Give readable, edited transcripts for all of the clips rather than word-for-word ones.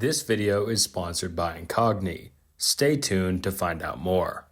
This video is sponsored by Incogni. Stay tuned to find out more.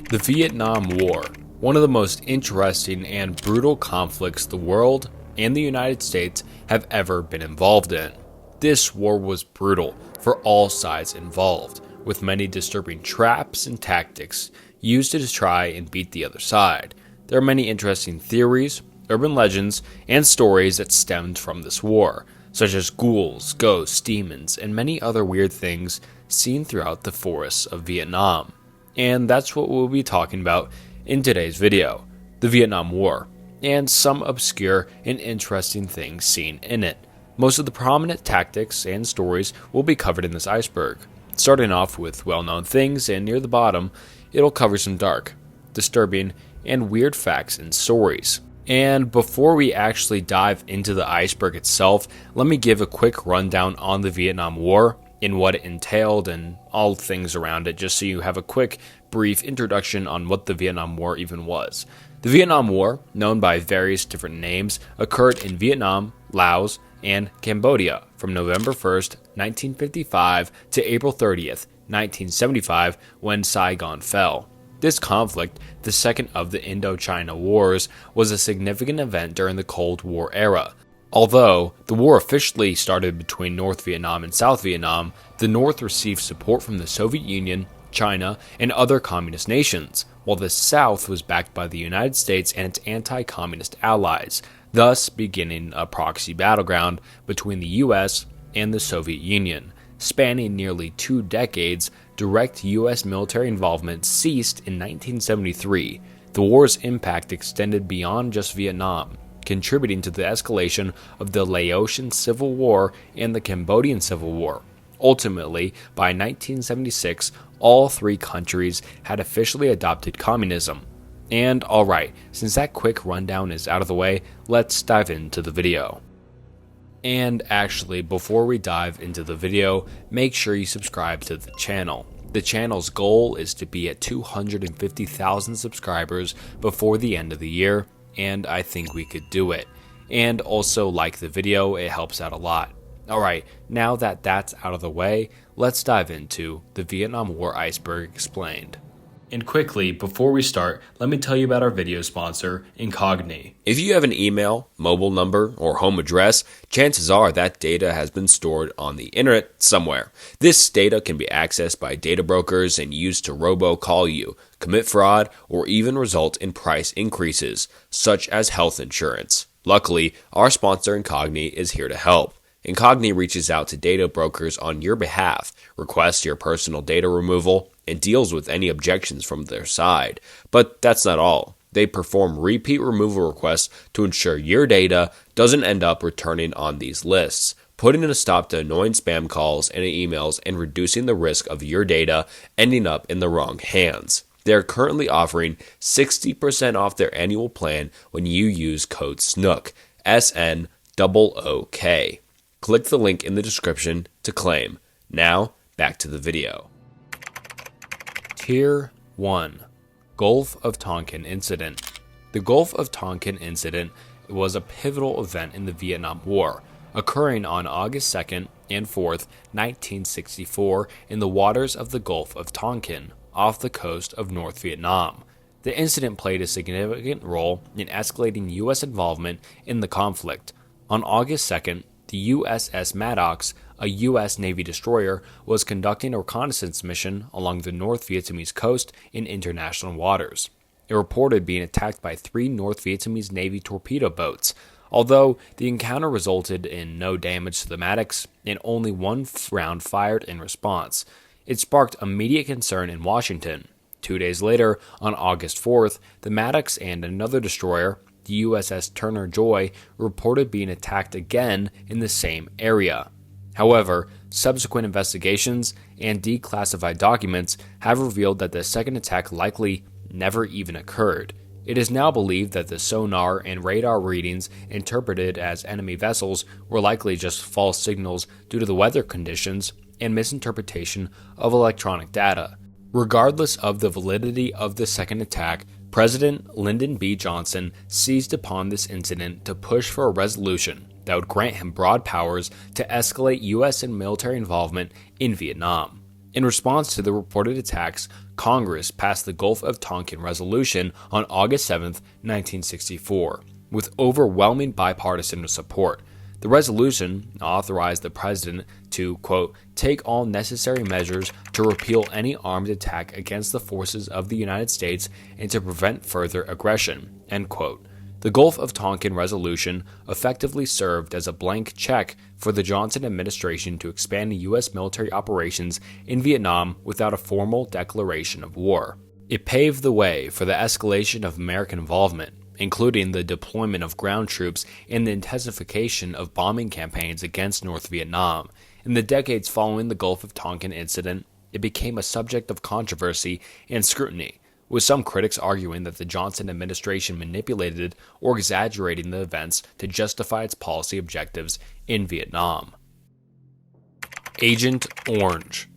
The Vietnam War, one of the most interesting and brutal conflicts the world and the United States have ever been involved in. This war was brutal for all sides involved, with many disturbing traps and tactics used to try and beat the other side. There are many interesting theories, urban legends, and stories that stemmed from this war, such as ghouls, ghosts, demons, and many other weird things seen throughout the forests of Vietnam. And that's what we'll be talking about in today's video, the Vietnam War, and some obscure and interesting things seen in it. Most of the prominent tactics and stories will be covered in this iceberg, starting off with well-known things, and near the bottom, it'll cover some dark, disturbing, and weird facts and stories. And before we actually dive into the iceberg itself, let me give a quick rundown on the Vietnam War and what it entailed and all things around it, just so you have a quick, brief introduction on what the Vietnam War even was. The Vietnam War, known by various different names, occurred in Vietnam, Laos, and Cambodia from November 1st, 1955 to April 30th, 1975, when Saigon fell. This conflict, the second of the Indochina Wars, was a significant event during the Cold War era. Although the war officially started between North Vietnam and South Vietnam, the North received support from the Soviet Union, China, and other communist nations, while the South was backed by the United States and its anti-communist allies, thus beginning a proxy battleground between the US and the Soviet Union. Spanning nearly 2 decades, direct US military involvement ceased in 1973. The war's impact extended beyond just Vietnam, contributing to the escalation of the Laotian Civil War and the Cambodian Civil War. Ultimately, by 1976, all 3 countries had officially adopted communism. And alright, since that quick rundown is out of the way, let's dive into the video. And actually, before we dive into the video, make sure you subscribe to the channel. The channel's goal is to be at 250,000 subscribers before the end of the year, and I think we could do it. And also like the video, it helps out a lot. Alright, now that that's out of the way, let's dive into the Vietnam War Iceberg Explained. And quickly, before we start, let me tell you about our video sponsor, Incogni. If you have an email, mobile number, or home address, chances are that data has been stored on the internet somewhere. This data can be accessed by data brokers and used to robocall you, commit fraud, or even result in price increases, such as health insurance. Luckily, our sponsor Incogni is here to help. Incogni reaches out to data brokers on your behalf, requests your personal data removal, and deals with any objections from their side. But that's not all. They perform repeat removal requests to ensure your data doesn't end up returning on these lists, putting a stop to annoying spam calls and emails and reducing the risk of your data ending up in the wrong hands. They are currently offering 60% off their annual plan when you use code SNOOK, SNOOK. Click the link in the description to claim. Now, back to the video. Tier 1. Gulf of Tonkin Incident. The Gulf of Tonkin Incident was a pivotal event in the Vietnam War, occurring on August 2nd and 4th, 1964, in the waters of the Gulf of Tonkin, off the coast of North Vietnam. The incident played a significant role in escalating U.S. involvement in the conflict. On August 2nd, the USS Maddox, a U.S. Navy destroyer, was conducting a reconnaissance mission along the North Vietnamese coast in international waters. It reported being attacked by 3 North Vietnamese Navy torpedo boats. Although the encounter resulted in no damage to the Maddox and only 1 round fired in response, it sparked immediate concern in Washington. 2 days later, on August 4th, the Maddox and another destroyer, the USS Turner Joy, reported being attacked again in the same area. However, subsequent investigations and declassified documents have revealed that the second attack likely never even occurred. It is now believed that the sonar and radar readings interpreted as enemy vessels were likely just false signals due to the weather conditions and misinterpretation of electronic data. Regardless of the validity of the second attack, President Lyndon B. Johnson seized upon this incident to push for a resolution that would grant him broad powers to escalate U.S. and military involvement in Vietnam. In response to the reported attacks, Congress passed the Gulf of Tonkin Resolution on August 7, 1964, with overwhelming bipartisan support. The resolution authorized the president to, quote, take all necessary measures to repeal any armed attack against the forces of the United States and to prevent further aggression, end quote. The Gulf of Tonkin Resolution effectively served as a blank check for the Johnson administration to expand U.S. military operations in Vietnam without a formal declaration of war. It paved the way for the escalation of American involvement, including the deployment of ground troops and the intensification of bombing campaigns against North Vietnam. In the decades following the Gulf of Tonkin incident, it became a subject of controversy and scrutiny, with some critics arguing that the Johnson administration manipulated or exaggerating the events to justify its policy objectives in Vietnam. Agent Orange.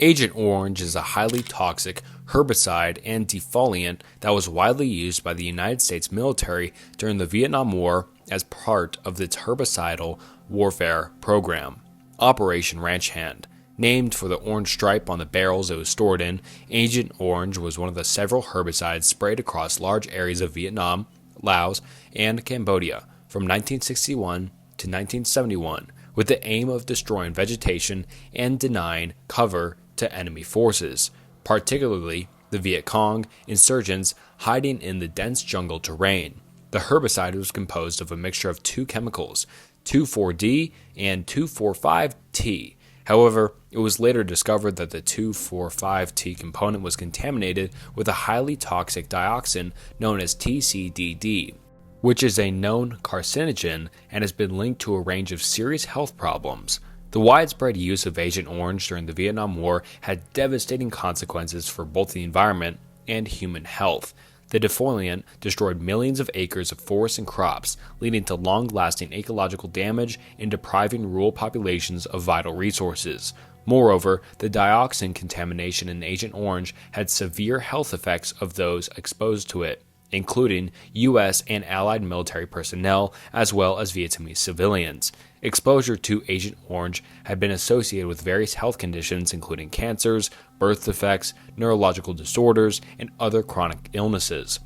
Agent Orange is a highly toxic herbicide and defoliant that was widely used by the United States military during the Vietnam War as part of its herbicidal warfare program, Operation Ranch Hand. Named for the orange stripe on the barrels it was stored in, Agent Orange was one of the several herbicides sprayed across large areas of Vietnam, Laos, and Cambodia from 1961 to 1971, with the aim of destroying vegetation and denying cover to enemy forces, particularly the Viet Cong insurgents hiding in the dense jungle terrain. The herbicide was composed of a mixture of two chemicals, 2,4-D and 2,4,5-T. However, it was later discovered that the 2,4,5-T component was contaminated with a highly toxic dioxin known as TCDD, which is a known carcinogen and has been linked to a range of serious health problems. The widespread use of Agent Orange during the Vietnam War had devastating consequences for both the environment and human health. The defoliant destroyed millions of acres of forests and crops, leading to long-lasting ecological damage and depriving rural populations of vital resources. Moreover, the dioxin contamination in Agent Orange had severe health effects of those exposed to it, including U.S. and Allied military personnel as well as Vietnamese civilians. Exposure to Agent Orange had been associated with various health conditions including cancers, birth defects, neurological disorders, and other chronic illnesses.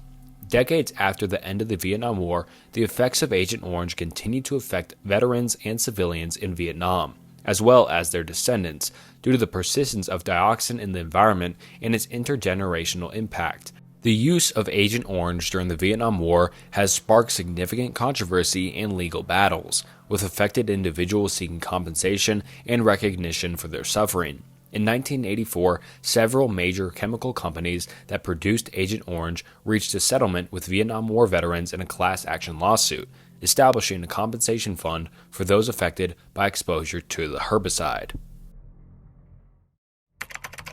Decades after the end of the Vietnam War, the effects of Agent Orange continued to affect veterans and civilians in Vietnam, as well as their descendants, due to the persistence of dioxin in the environment and its intergenerational impact. The use of Agent Orange during the Vietnam War has sparked significant controversy and legal battles, with affected individuals seeking compensation and recognition for their suffering. In 1984, several major chemical companies that produced Agent Orange reached a settlement with Vietnam War veterans in a class action lawsuit, establishing a compensation fund for those affected by exposure to the herbicide.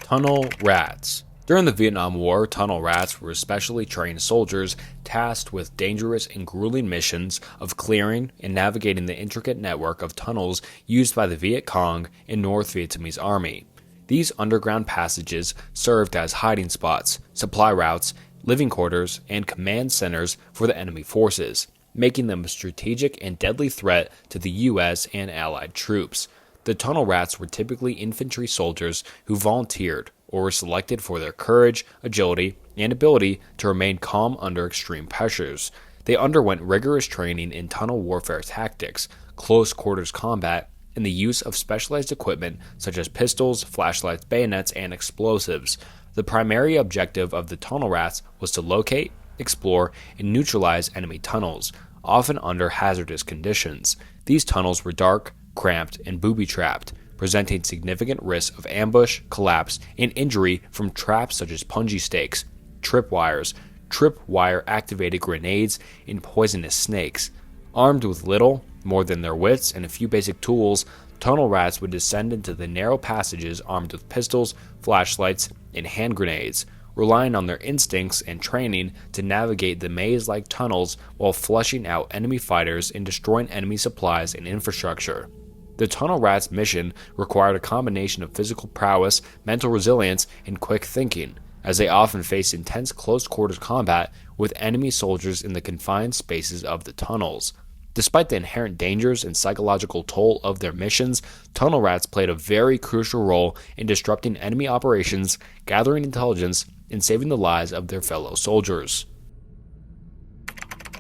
Tunnel rats. During the Vietnam War, tunnel rats were specially trained soldiers tasked with dangerous and grueling missions of clearing and navigating the intricate network of tunnels used by the Viet Cong and North Vietnamese Army. These underground passages served as hiding spots, supply routes, living quarters, and command centers for the enemy forces, making them a strategic and deadly threat to the U.S. and Allied troops. The tunnel rats were typically infantry soldiers who volunteered or were selected for their courage, agility, and ability to remain calm under extreme pressures. They underwent rigorous training in tunnel warfare tactics, close quarters combat, and the use of specialized equipment such as pistols, flashlights, bayonets, and explosives. The primary objective of the tunnel rats was to locate, explore, and neutralize enemy tunnels, often under hazardous conditions. These tunnels were dark, cramped, and booby-trapped, presenting significant risk of ambush, collapse, and injury from traps such as punji stakes, tripwire-activated grenades, and poisonous snakes. Armed with little more than their wits and a few basic tools, tunnel rats would descend into the narrow passages armed with pistols, flashlights, and hand grenades, relying on their instincts and training to navigate the maze-like tunnels while flushing out enemy fighters and destroying enemy supplies and infrastructure. The tunnel rats' mission required a combination of physical prowess, mental resilience, and quick thinking, as they often faced intense close-quarters combat with enemy soldiers in the confined spaces of the tunnels. Despite the inherent dangers and psychological toll of their missions, tunnel rats played a very crucial role in disrupting enemy operations, gathering intelligence, and saving the lives of their fellow soldiers.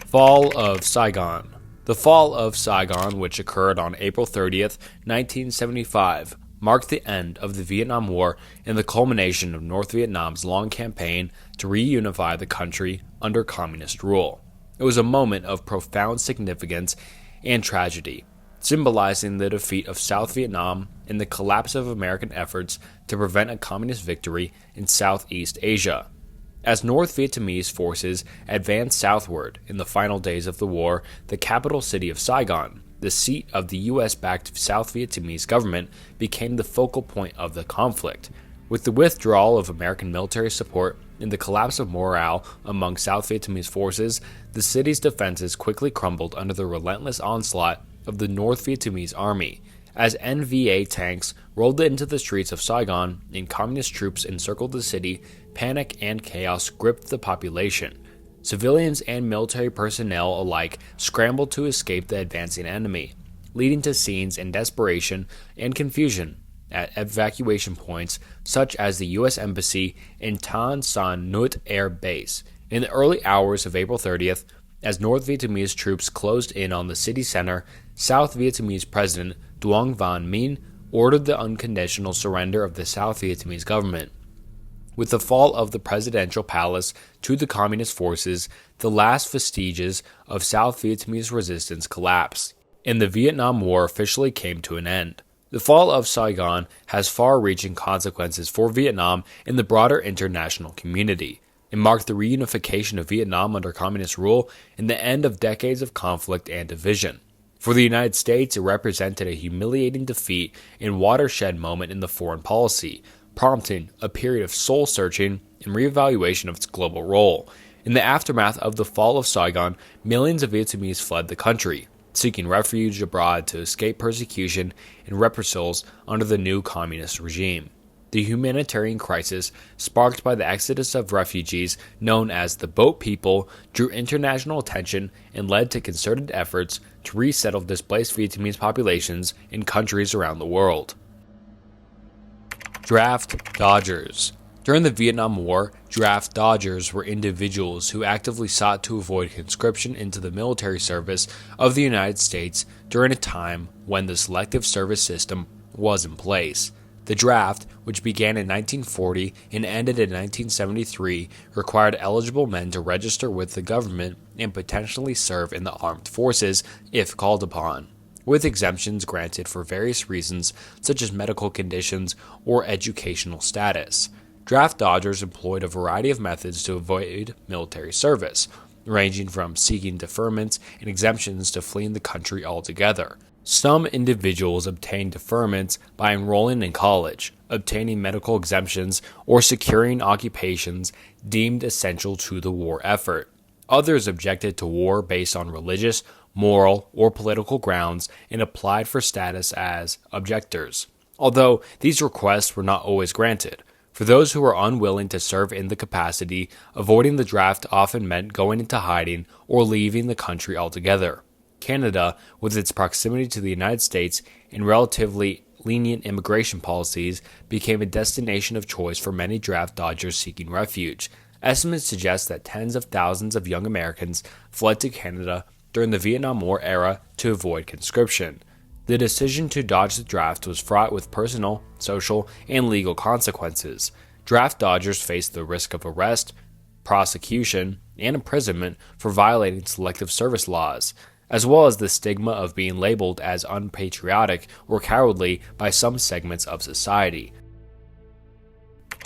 Fall of Saigon. The fall of Saigon, which occurred on April 30th, 1975, marked the end of the Vietnam War and the culmination of North Vietnam's long campaign to reunify the country under communist rule. It was a moment of profound significance and tragedy, symbolizing the defeat of South Vietnam and the collapse of American efforts to prevent a communist victory in Southeast Asia. As North Vietnamese forces advanced southward in the final days of the war, the capital city of Saigon, the seat of the U.S.-backed South Vietnamese government, became the focal point of the conflict. With the withdrawal of American military support and the collapse of morale among South Vietnamese forces, the city's defenses quickly crumbled under the relentless onslaught of the North Vietnamese army. As NVA tanks rolled into the streets of Saigon and communist troops encircled the city, panic and chaos gripped the population. Civilians and military personnel alike scrambled to escape the advancing enemy, leading to scenes in desperation and confusion at evacuation points such as the U.S. Embassy in Tan Son Nhut Air Base. In the early hours of April 30th, as North Vietnamese troops closed in on the city center, South Vietnamese President Duong Van Minh ordered the unconditional surrender of the South Vietnamese government. With the fall of the presidential palace to the communist forces, the last vestiges of South Vietnamese resistance collapsed, and the Vietnam War officially came to an end. The fall of Saigon has far-reaching consequences for Vietnam and the broader international community. It marked the reunification of Vietnam under communist rule and the end of decades of conflict and division. For the United States, it represented a humiliating defeat and watershed moment in the foreign policy, prompting a period of soul-searching and reevaluation of its global role. In the aftermath of the fall of Saigon, millions of Vietnamese fled the country, seeking refuge abroad to escape persecution and reprisals under the new communist regime. The humanitarian crisis sparked by the exodus of refugees, known as the Boat People, drew international attention and led to concerted efforts to resettle displaced Vietnamese populations in countries around the world. Draft Dodgers. During the Vietnam War, draft dodgers were individuals who actively sought to avoid conscription into the military service of the United States during a time when the selective service system was in place. The draft, which began in 1940 and ended in 1973, required eligible men to register with the government and potentially serve in the armed forces if called upon, with exemptions granted for various reasons such as medical conditions or educational status. Draft dodgers employed a variety of methods to avoid military service, ranging from seeking deferments and exemptions to fleeing the country altogether. Some individuals obtained deferments by enrolling in college, obtaining medical exemptions, or securing occupations deemed essential to the war effort. Others objected to war based on religious, moral, or political grounds and applied for status as objectors, although these requests were not always granted. For those who were unwilling to serve in the capacity, avoiding the draft often meant going into hiding or leaving the country altogether. Canada, with its proximity to the United States and relatively lenient immigration policies, became a destination of choice for many draft dodgers seeking refuge. Estimates suggest that tens of thousands of young Americans fled to Canada during the Vietnam War era to avoid conscription. The decision to dodge the draft was fraught with personal, social, and legal consequences. Draft dodgers faced the risk of arrest, prosecution, and imprisonment for violating selective service laws, as well as the stigma of being labeled as unpatriotic or cowardly by some segments of society.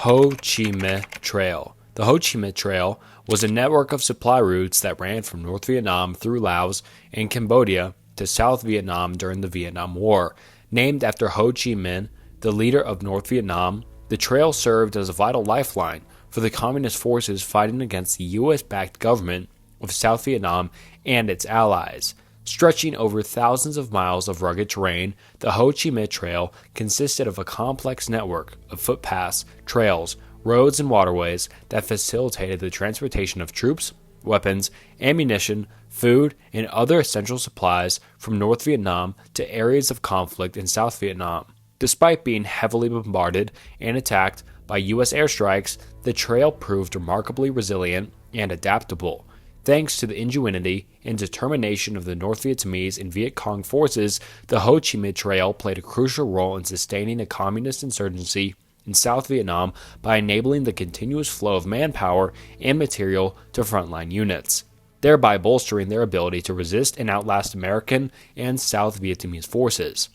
Ho Chi Minh Trail. The Ho Chi Minh Trail was a network of supply routes that ran from North Vietnam through Laos and Cambodia to South Vietnam during the Vietnam War. Named after Ho Chi Minh, the leader of North Vietnam, the trail served as a vital lifeline for the communist forces fighting against the U.S.-backed government of South Vietnam and its allies. Stretching over thousands of miles of rugged terrain, the Ho Chi Minh Trail consisted of a complex network of footpaths, trails, roads, and waterways that facilitated the transportation of troops, weapons, ammunition, food, and other essential supplies from North Vietnam to areas of conflict in South Vietnam. Despite being heavily bombarded and attacked by U.S. airstrikes, the trail proved remarkably resilient and adaptable. Thanks to the ingenuity and determination of the North Vietnamese and Viet Cong forces, the Ho Chi Minh Trail played a crucial role in sustaining a communist insurgency in South Vietnam by enabling the continuous flow of manpower and material to frontline units, thereby bolstering their ability to resist and outlast American and South Vietnamese forces.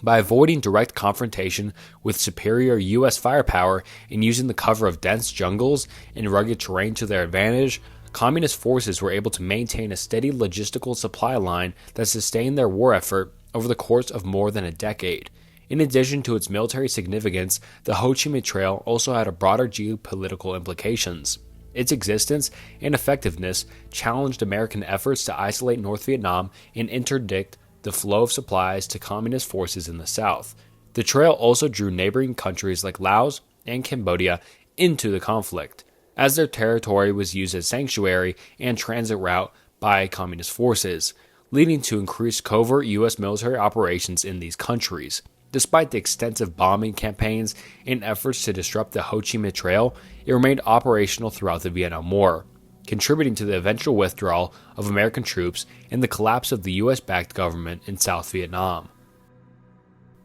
By avoiding direct confrontation with superior U.S. firepower and using the cover of dense jungles and rugged terrain to their advantage, Communist forces were able to maintain a steady logistical supply line that sustained their war effort over the course of more than a decade. In addition to its military significance, the Ho Chi Minh Trail also had a broader geopolitical implications. Its existence and effectiveness challenged American efforts to isolate North Vietnam and interdict the flow of supplies to communist forces in the south. The trail also drew neighboring countries like Laos and Cambodia into the conflict, as their territory was used as sanctuary and transit route by communist forces, leading to increased covert U.S. military operations in these countries. Despite the extensive bombing campaigns and efforts to disrupt the Ho Chi Minh Trail, it remained operational throughout the Vietnam War, contributing to the eventual withdrawal of American troops and the collapse of the U.S.-backed government in South Vietnam.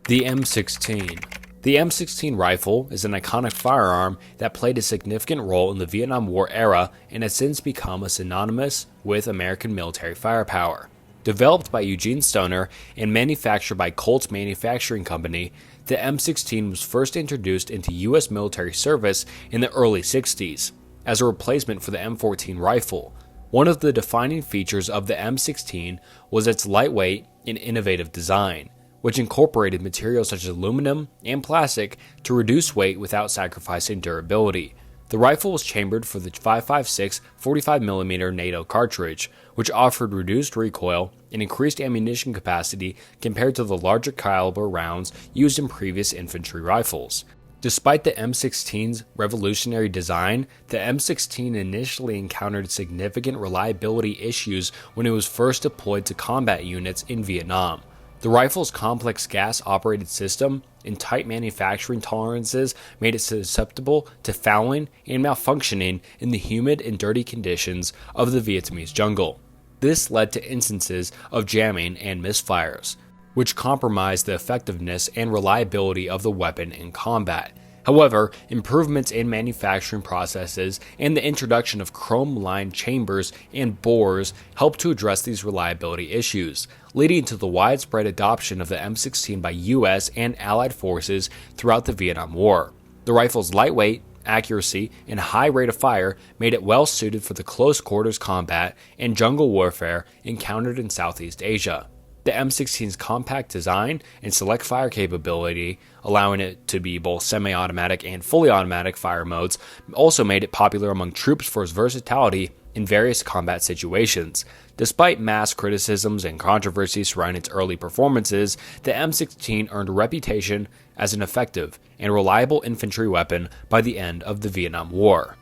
The M16. The M16 rifle is an iconic firearm that played a significant role in the Vietnam War era and has since become synonymous with American military firepower. Developed by Eugene Stoner and manufactured by Colt's Manufacturing Company, the M16 was first introduced into U.S. military service in the early 60s as a replacement for the M14 rifle. One of the defining features of the M16 was its lightweight and innovative design, which incorporated materials such as aluminum and plastic to reduce weight without sacrificing durability. The rifle was chambered for the 5.56 45mm NATO cartridge, which offered reduced recoil and increased ammunition capacity compared to the larger caliber rounds used in previous infantry rifles. Despite the M16's revolutionary design, the M16 initially encountered significant reliability issues when it was first deployed to combat units in Vietnam. The rifle's complex gas-operated system and tight manufacturing tolerances made it susceptible to fouling and malfunctioning in the humid and dirty conditions of the Vietnamese jungle. This led to instances of jamming and misfires, which compromised the effectiveness and reliability of the weapon in combat. However, improvements in manufacturing processes and the introduction of chrome-lined chambers and bores helped to address these reliability issues, leading to the widespread adoption of the M16 by U.S. and Allied forces throughout the Vietnam War. The rifle's lightweight, accuracy, and high rate of fire made it well suited for the close-quarters combat and jungle warfare encountered in Southeast Asia. The M16's compact design and select fire capability, allowing it to be both semi-automatic and fully automatic fire modes, also made it popular among troops for its versatility in various combat situations. Despite mass criticisms and controversies surrounding its early performances, the M16 earned a reputation as an effective and reliable infantry weapon by the end of the Vietnam War.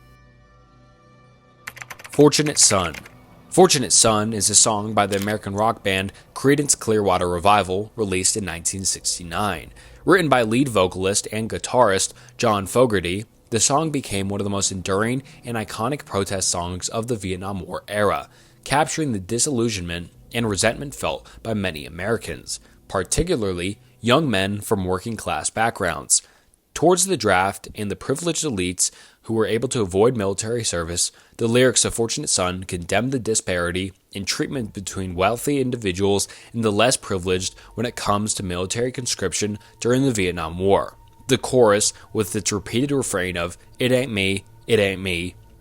Fortunate Son. Fortunate Son is a song by the American rock band Creedence Clearwater Revival, released in 1969. Written by lead vocalist and guitarist John Fogerty, the song became one of the most enduring and iconic protest songs of the Vietnam War era, capturing the disillusionment and resentment felt by many Americans, particularly young men from working-class backgrounds. Towards the draft and the privileged elites who were able to avoid military service, the lyrics of Fortunate Son condemned the disparity in treatment between wealthy individuals and the less privileged when it comes to military conscription during the Vietnam War. The chorus, with its repeated refrain of "It ain't me,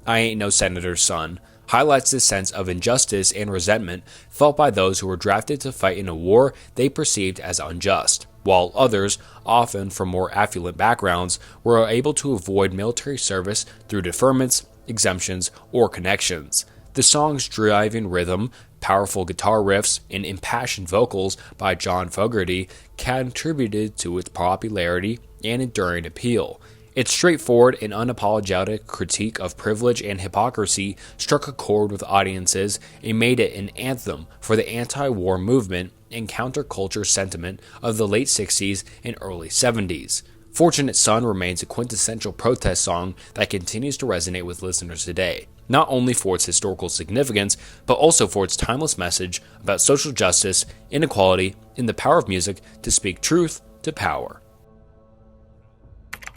I ain't no senator's son," highlights this sense of injustice and resentment felt by those who were drafted to fight in a war they perceived as unjust, while others, often from more affluent backgrounds, were able to avoid military service through deferments, exemptions, or connections. The song's driving rhythm, powerful guitar riffs, and impassioned vocals by John Fogerty contributed to its popularity and enduring appeal. Its straightforward and unapologetic critique of privilege and hypocrisy struck a chord with audiences and made it an anthem for the anti-war movement and counterculture sentiment of the late 60s and early 70s. Fortunate Son remains a quintessential protest song that continues to resonate with listeners today, not only for its historical significance, but also for its timeless message about social justice, inequality, and the power of music to speak truth to power.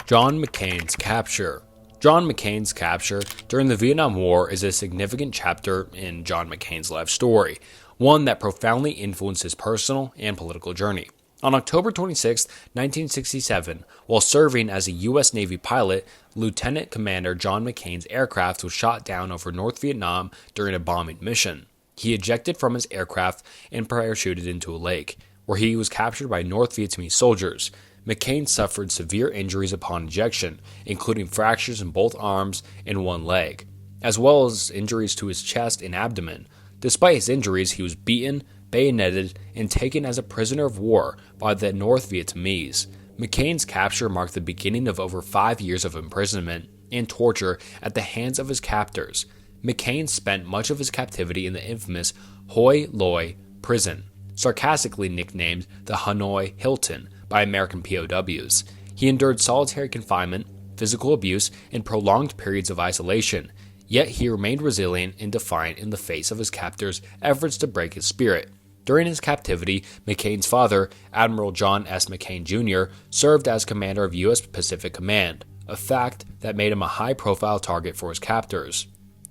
John McCain's Capture. John McCain's capture during the Vietnam War is a significant chapter in John McCain's life story, one that profoundly influenced his personal and political journey. On October 26, 1967, while serving as a U.S. Navy pilot, Lieutenant Commander John McCain's aircraft was shot down over North Vietnam during a bombing mission. He ejected from his aircraft and parachuted into a lake, where he was captured by North Vietnamese soldiers. McCain suffered severe injuries upon ejection, including fractures in both arms and one leg, as well as injuries to his chest and abdomen. Despite his injuries, he was beaten, bayoneted, and taken as a prisoner of war by the North Vietnamese. McCain's capture marked the beginning of over 5 years of imprisonment and torture at the hands of his captors. McCain spent much of his captivity in the infamous Hoi Loi prison, sarcastically nicknamed the Hanoi Hilton by American POWs. He endured solitary confinement, physical abuse, and prolonged periods of isolation, yet he remained resilient and defiant in the face of his captors' efforts to break his spirit. During his captivity, McCain's father, Admiral John S. McCain Jr., served as commander of U.S. Pacific Command, a fact that made him a high-profile target for his captors.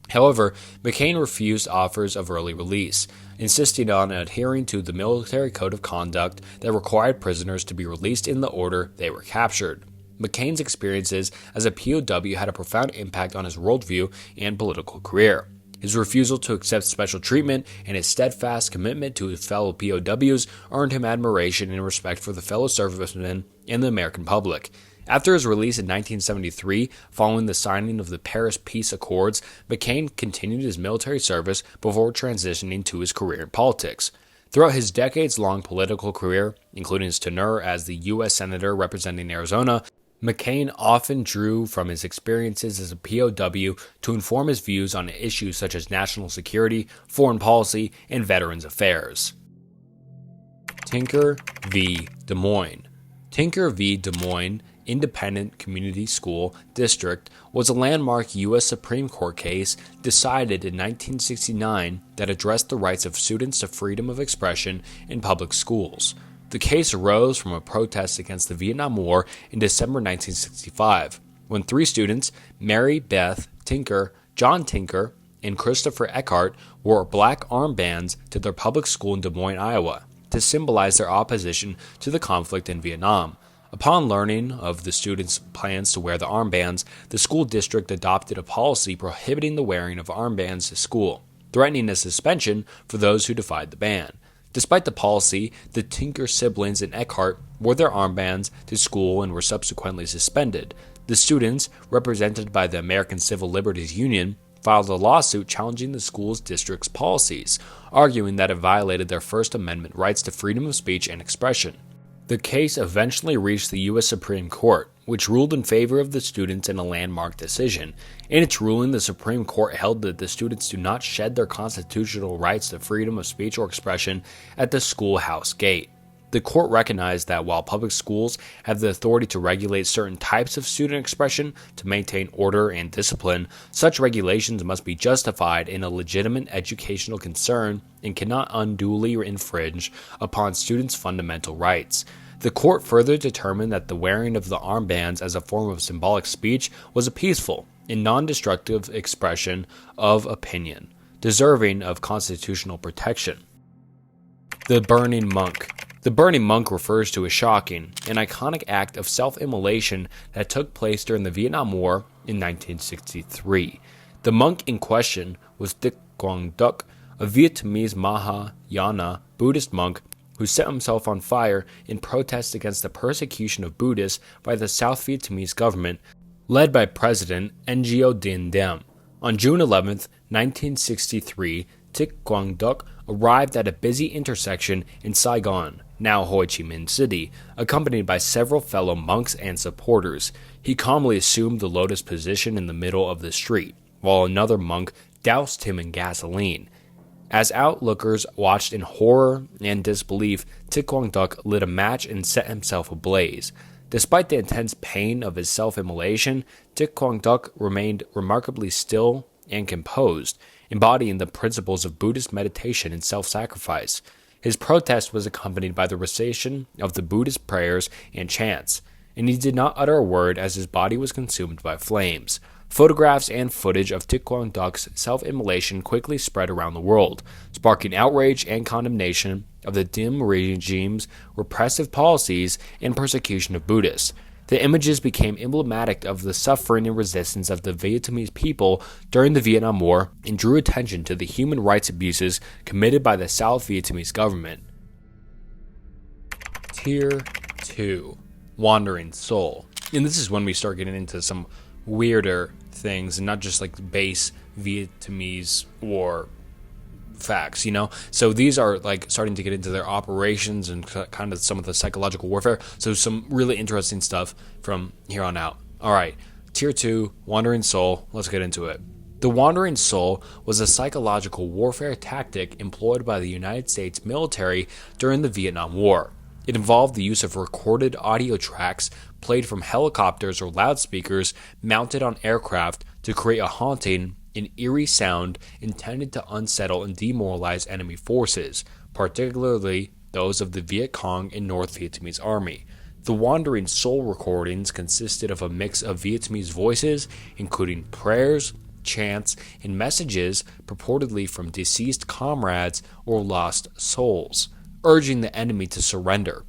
However, McCain refused offers of early release, insisting on adhering to the military code of conduct that required prisoners to be released in the order they were captured. McCain's experiences as a POW had a profound impact on his worldview and political career. His refusal to accept special treatment and his steadfast commitment to his fellow POWs earned him admiration and respect for the fellow servicemen and the American public. After his release in 1973, following the signing of the Paris Peace Accords, McCain continued his military service before transitioning to his career in politics. Throughout his decades-long political career, including his tenure as the U.S. Senator representing Arizona, McCain often drew from his experiences as a POW to inform his views on issues such as national security, foreign policy, and veterans affairs. Tinker v. Des Moines. Tinker v. Des Moines Independent Community School District was a landmark U.S. Supreme Court case decided in 1969 that addressed the rights of students to freedom of expression in public schools. The case arose from a protest against the Vietnam War in December 1965, when 3 students, Mary Beth Tinker, John Tinker, and Christopher Eckhart, wore black armbands to their public school in Des Moines, Iowa, to symbolize their opposition to the conflict in Vietnam. Upon learning of the students' plans to wear the armbands, the school district adopted a policy prohibiting the wearing of armbands to school, threatening a suspension for those who defied the ban. Despite the policy, the Tinker siblings and Eckhart wore their armbands to school and were subsequently suspended. The students, represented by the American Civil Liberties Union, filed a lawsuit challenging the school's district's policies, arguing that it violated their First Amendment rights to freedom of speech and expression. The case eventually reached the U.S. Supreme Court, which ruled in favor of the students in a landmark decision. In its ruling, the Supreme Court held that the students do not shed their constitutional rights to freedom of speech or expression at the schoolhouse gate. The court recognized that while public schools have the authority to regulate certain types of student expression to maintain order and discipline, such regulations must be justified in a legitimate educational concern and cannot unduly infringe upon students' fundamental rights. The court further determined that the wearing of the armbands as a form of symbolic speech was a peaceful and non-destructive expression of opinion, deserving of constitutional protection. The Burning Monk. The burning monk refers to a shocking and iconic act of self-immolation that took place during the Vietnam War in 1963. The monk in question was Tet Quang Duc, a Vietnamese Mahayana Buddhist monk who set himself on fire in protest against the persecution of Buddhists by the South Vietnamese government, led by President Ngo Dinh Diem. On June 11, 1963, Tet Quang Duc arrived at a busy intersection in Saigon, now Ho Chi Minh City, accompanied by several fellow monks and supporters. He calmly assumed the lotus position in the middle of the street, while another monk doused him in gasoline. As onlookers watched in horror and disbelief, Tet Quang Duc lit a match and set himself ablaze. Despite the intense pain of his self-immolation, Tet Quang Duc remained remarkably still and composed, embodying the principles of Buddhist meditation and self-sacrifice. His protest was accompanied by the recitation of the Buddhist prayers and chants, and he did not utter a word as his body was consumed by flames. Photographs and footage of Tet Quang Duc's self-immolation quickly spread around the world, sparking outrage and condemnation of the Diem regime's repressive policies and persecution of Buddhists. The images became emblematic of the suffering and resistance of the Vietnamese people during the Vietnam War and drew attention to the human rights abuses committed by the South Vietnamese government. Tier 2. Wandering Soul. And this is when we start getting into some weirder things and not just like base Vietnamese war facts, So these are like starting to get into their operations and kind of some of the psychological warfare. So some really interesting stuff from here on out. All right, Tier 2, Wandering Soul. Let's get into it. The Wandering Soul was a psychological warfare tactic employed by the United States military during the Vietnam War. It involved the use of recorded audio tracks played from helicopters or loudspeakers mounted on aircraft to create a haunting and eerie sound intended to unsettle and demoralize enemy forces, particularly those of the Viet Cong and North Vietnamese Army. The Wandering Soul recordings consisted of a mix of Vietnamese voices, including prayers, chants, and messages purportedly from deceased comrades or lost souls, urging the enemy to surrender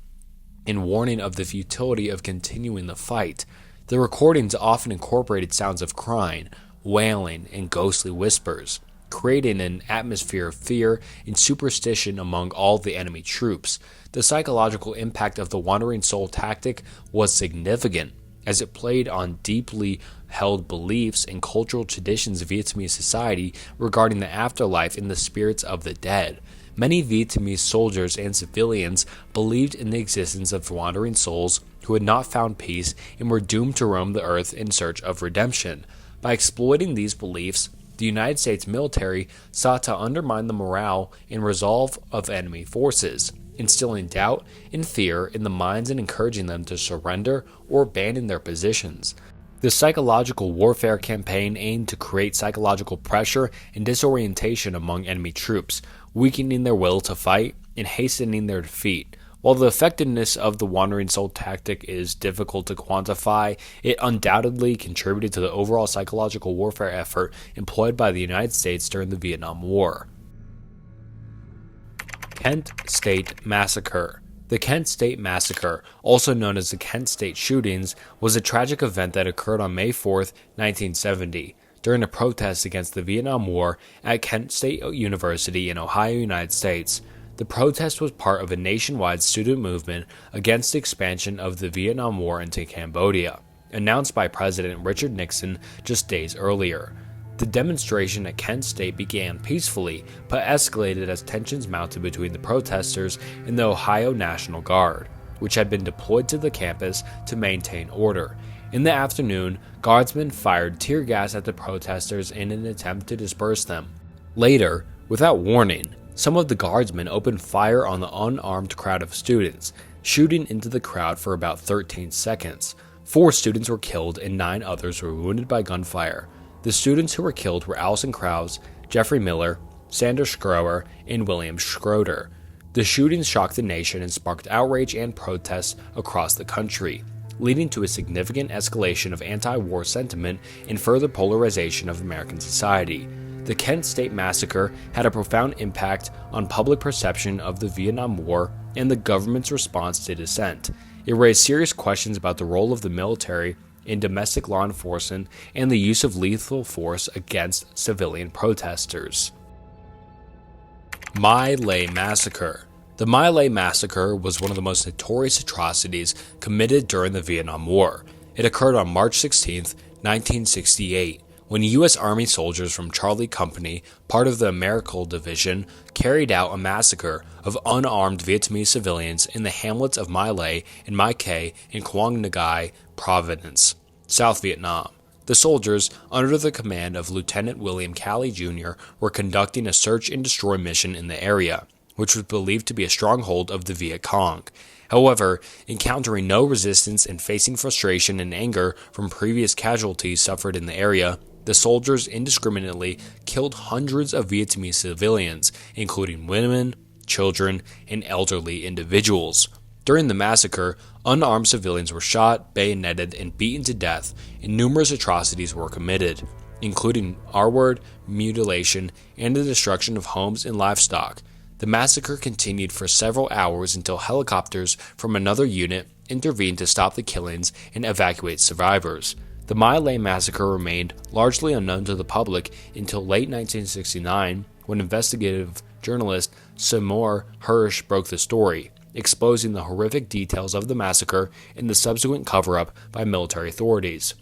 and warning of the futility of continuing the fight. The recordings often incorporated sounds of crying, wailing, and ghostly whispers, creating an atmosphere of fear and superstition among all the enemy troops. The psychological impact of the Wandering Soul tactic was significant, as it played on deeply held beliefs and cultural traditions of Vietnamese society regarding the afterlife and the spirits of the dead. Many Vietnamese soldiers and civilians believed in the existence of wandering souls who had not found peace and were doomed to roam the earth in search of redemption. By exploiting these beliefs, the United States military sought to undermine the morale and resolve of enemy forces, instilling doubt and fear in the minds and encouraging them to surrender or abandon their positions. The psychological warfare campaign aimed to create psychological pressure and disorientation among enemy troops, weakening their will to fight and hastening their defeat. While the effectiveness of the Wandering Soul tactic is difficult to quantify, it undoubtedly contributed to the overall psychological warfare effort employed by the United States during the Vietnam War. Kent State Massacre. The Kent State Massacre, also known as the Kent State Shootings, was a tragic event that occurred on May 4, 1970, during a protest against the Vietnam War at Kent State University in Ohio, United States. The protest was part of a nationwide student movement against the expansion of the Vietnam War into Cambodia, announced by President Richard Nixon just days earlier. The demonstration at Kent State began peacefully, but escalated as tensions mounted between the protesters and the Ohio National Guard, which had been deployed to the campus to maintain order. In the afternoon, guardsmen fired tear gas at the protesters in an attempt to disperse them. Later, without warning, some of the guardsmen opened fire on the unarmed crowd of students, shooting into the crowd for about 13 seconds. 4 students were killed and 9 others were wounded by gunfire. The students who were killed were Allison Krause, Jeffrey Miller, Sandra Schroer, and William Schroeder. The shootings shocked the nation and sparked outrage and protests across the country, leading to a significant escalation of anti-war sentiment and further polarization of American society. The Kent State Massacre had a profound impact on public perception of the Vietnam War and the government's response to dissent. It raised serious questions about the role of the military in domestic law enforcement and the use of lethal force against civilian protesters. My Lai Massacre. The My Lai Massacre was one of the most notorious atrocities committed during the Vietnam War. It occurred on March 16, 1968, when U.S. Army soldiers from Charlie Company, part of the Americal Division, carried out a massacre of unarmed Vietnamese civilians in the hamlets of My Lai and My Khe in Quang Ngai Province, South Vietnam. The soldiers, under the command of Lieutenant William Calley Jr., were conducting a search and destroy mission in the area, which was believed to be a stronghold of the Viet Cong. However, encountering no resistance and facing frustration and anger from previous casualties suffered in the area, the soldiers indiscriminately killed hundreds of Vietnamese civilians, including women, children, and elderly individuals. During the massacre, unarmed civilians were shot, bayoneted, and beaten to death, and numerous atrocities were committed, including R-word, mutilation, and the destruction of homes and livestock. The massacre continued for several hours until helicopters from another unit intervened to stop the killings and evacuate survivors. The My Lai massacre remained largely unknown to the public until late 1969, when investigative journalist Seymour Hersh broke the story, exposing the horrific details of the massacre and the subsequent cover-up by military authorities.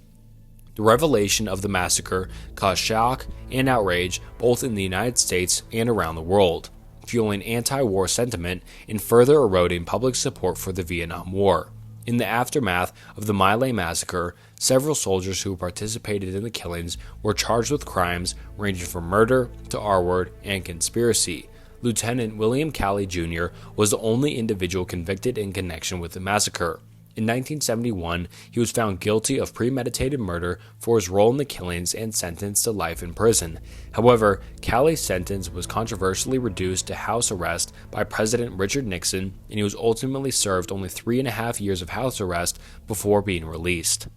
The revelation of the massacre caused shock and outrage both in the United States and around the world, fueling anti-war sentiment and further eroding public support for the Vietnam War. In the aftermath of the My Lai massacre, several soldiers who participated in the killings were charged with crimes ranging from murder to R-word and conspiracy. Lieutenant William Calley Jr. was the only individual convicted in connection with the massacre. In 1971, he was found guilty of premeditated murder for his role in the killings and sentenced to life in prison. However, Calley's sentence was controversially reduced to house arrest by President Richard Nixon, and he was ultimately served only 3.5 years of house arrest before being released.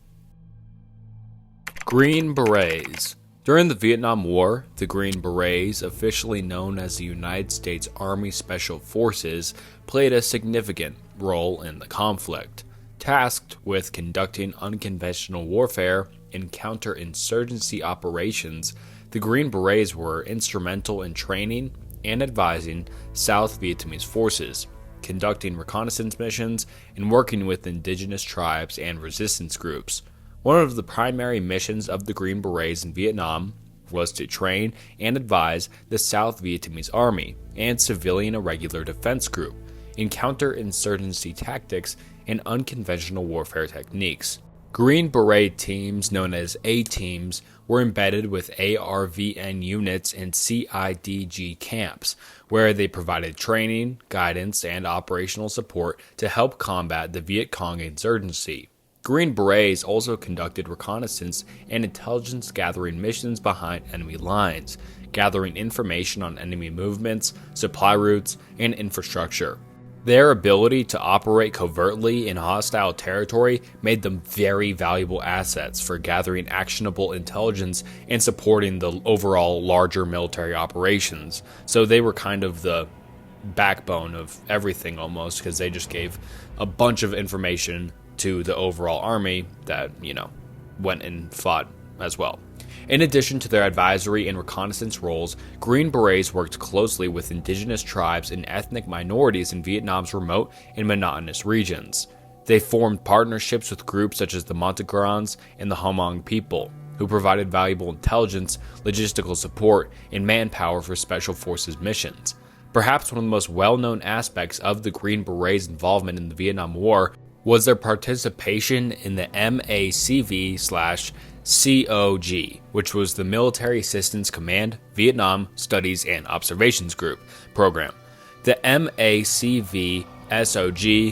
Green Berets. During the Vietnam War, the Green Berets, officially known as the United States Army Special Forces, played a significant role in the conflict. Tasked with conducting unconventional warfare and counterinsurgency operations, the Green Berets were instrumental in training and advising South Vietnamese forces, conducting reconnaissance missions, and working with indigenous tribes and resistance groups. One of the primary missions of the Green Berets in Vietnam was to train and advise the South Vietnamese Army and Civilian Irregular Defense Group in counterinsurgency tactics and unconventional warfare techniques. Green Beret teams, known as A-teams, were embedded with ARVN units in CIDG camps, where they provided training, guidance, and operational support to help combat the Viet Cong insurgency. Green Berets also conducted reconnaissance and intelligence gathering missions behind enemy lines, gathering information on enemy movements, supply routes, and infrastructure. Their ability to operate covertly in hostile territory made them very valuable assets for gathering actionable intelligence and supporting the overall larger military operations. So they were kind of the backbone of everything almost, because they just gave a bunch of information to the overall army that, went and fought as well. In addition to their advisory and reconnaissance roles, Green Berets worked closely with indigenous tribes and ethnic minorities in Vietnam's remote and monotonous regions. They formed partnerships with groups such as the Montagnards and the Hmong people, who provided valuable intelligence, logistical support, and manpower for Special Forces missions. Perhaps one of the most well-known aspects of the Green Berets' involvement in the Vietnam War was their participation in the MACV/COG, which was the Military Assistance Command Vietnam Studies and Observations Group program. The MACV/SOG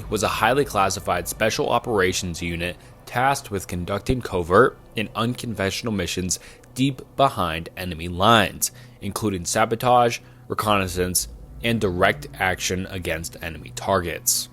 was a highly classified special operations unit tasked with conducting covert and unconventional missions deep behind enemy lines, including sabotage, reconnaissance, and direct action against enemy targets.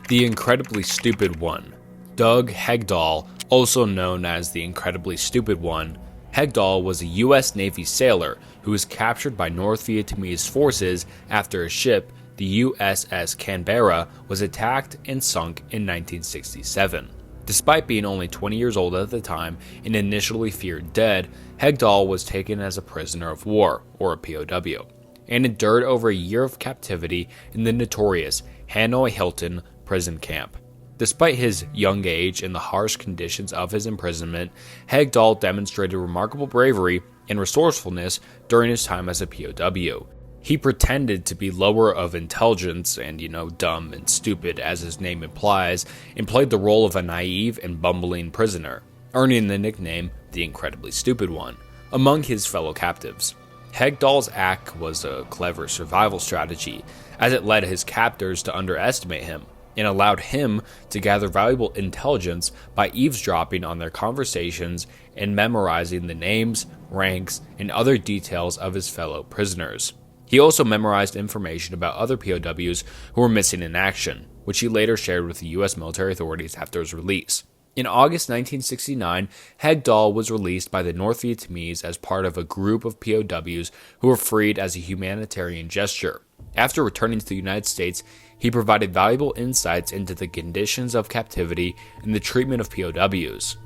The Incredibly Stupid One. Doug Hegdahl, also known as the Incredibly Stupid One. Hegdahl was a U.S. Navy sailor who was captured by North Vietnamese forces after a ship, the USS Canberra, was attacked and sunk in 1967. Despite being only 20 years old at the time and initially feared dead, Hegdahl was taken as a prisoner of war, or a POW, and endured over a year of captivity in the notorious Hanoi Hilton prison camp. Despite his young age and the harsh conditions of his imprisonment, Hegdahl demonstrated remarkable bravery and resourcefulness during his time as a POW. He pretended to be lower of intelligence and, dumb and stupid as his name implies, and played the role of a naive and bumbling prisoner, earning the nickname the Incredibly Stupid One among his fellow captives. Hegdahl's act was a clever survival strategy, as it led his captors to underestimate him, and allowed him to gather valuable intelligence by eavesdropping on their conversations and memorizing the names, ranks, and other details of his fellow prisoners. He also memorized information about other POWs who were missing in action, which he later shared with the U.S. military authorities after his release. In August 1969, Hegdahl was released by the North Vietnamese as part of a group of POWs who were freed as a humanitarian gesture. After returning to the United States, he provided valuable insights into the conditions of captivity and the treatment of POWs.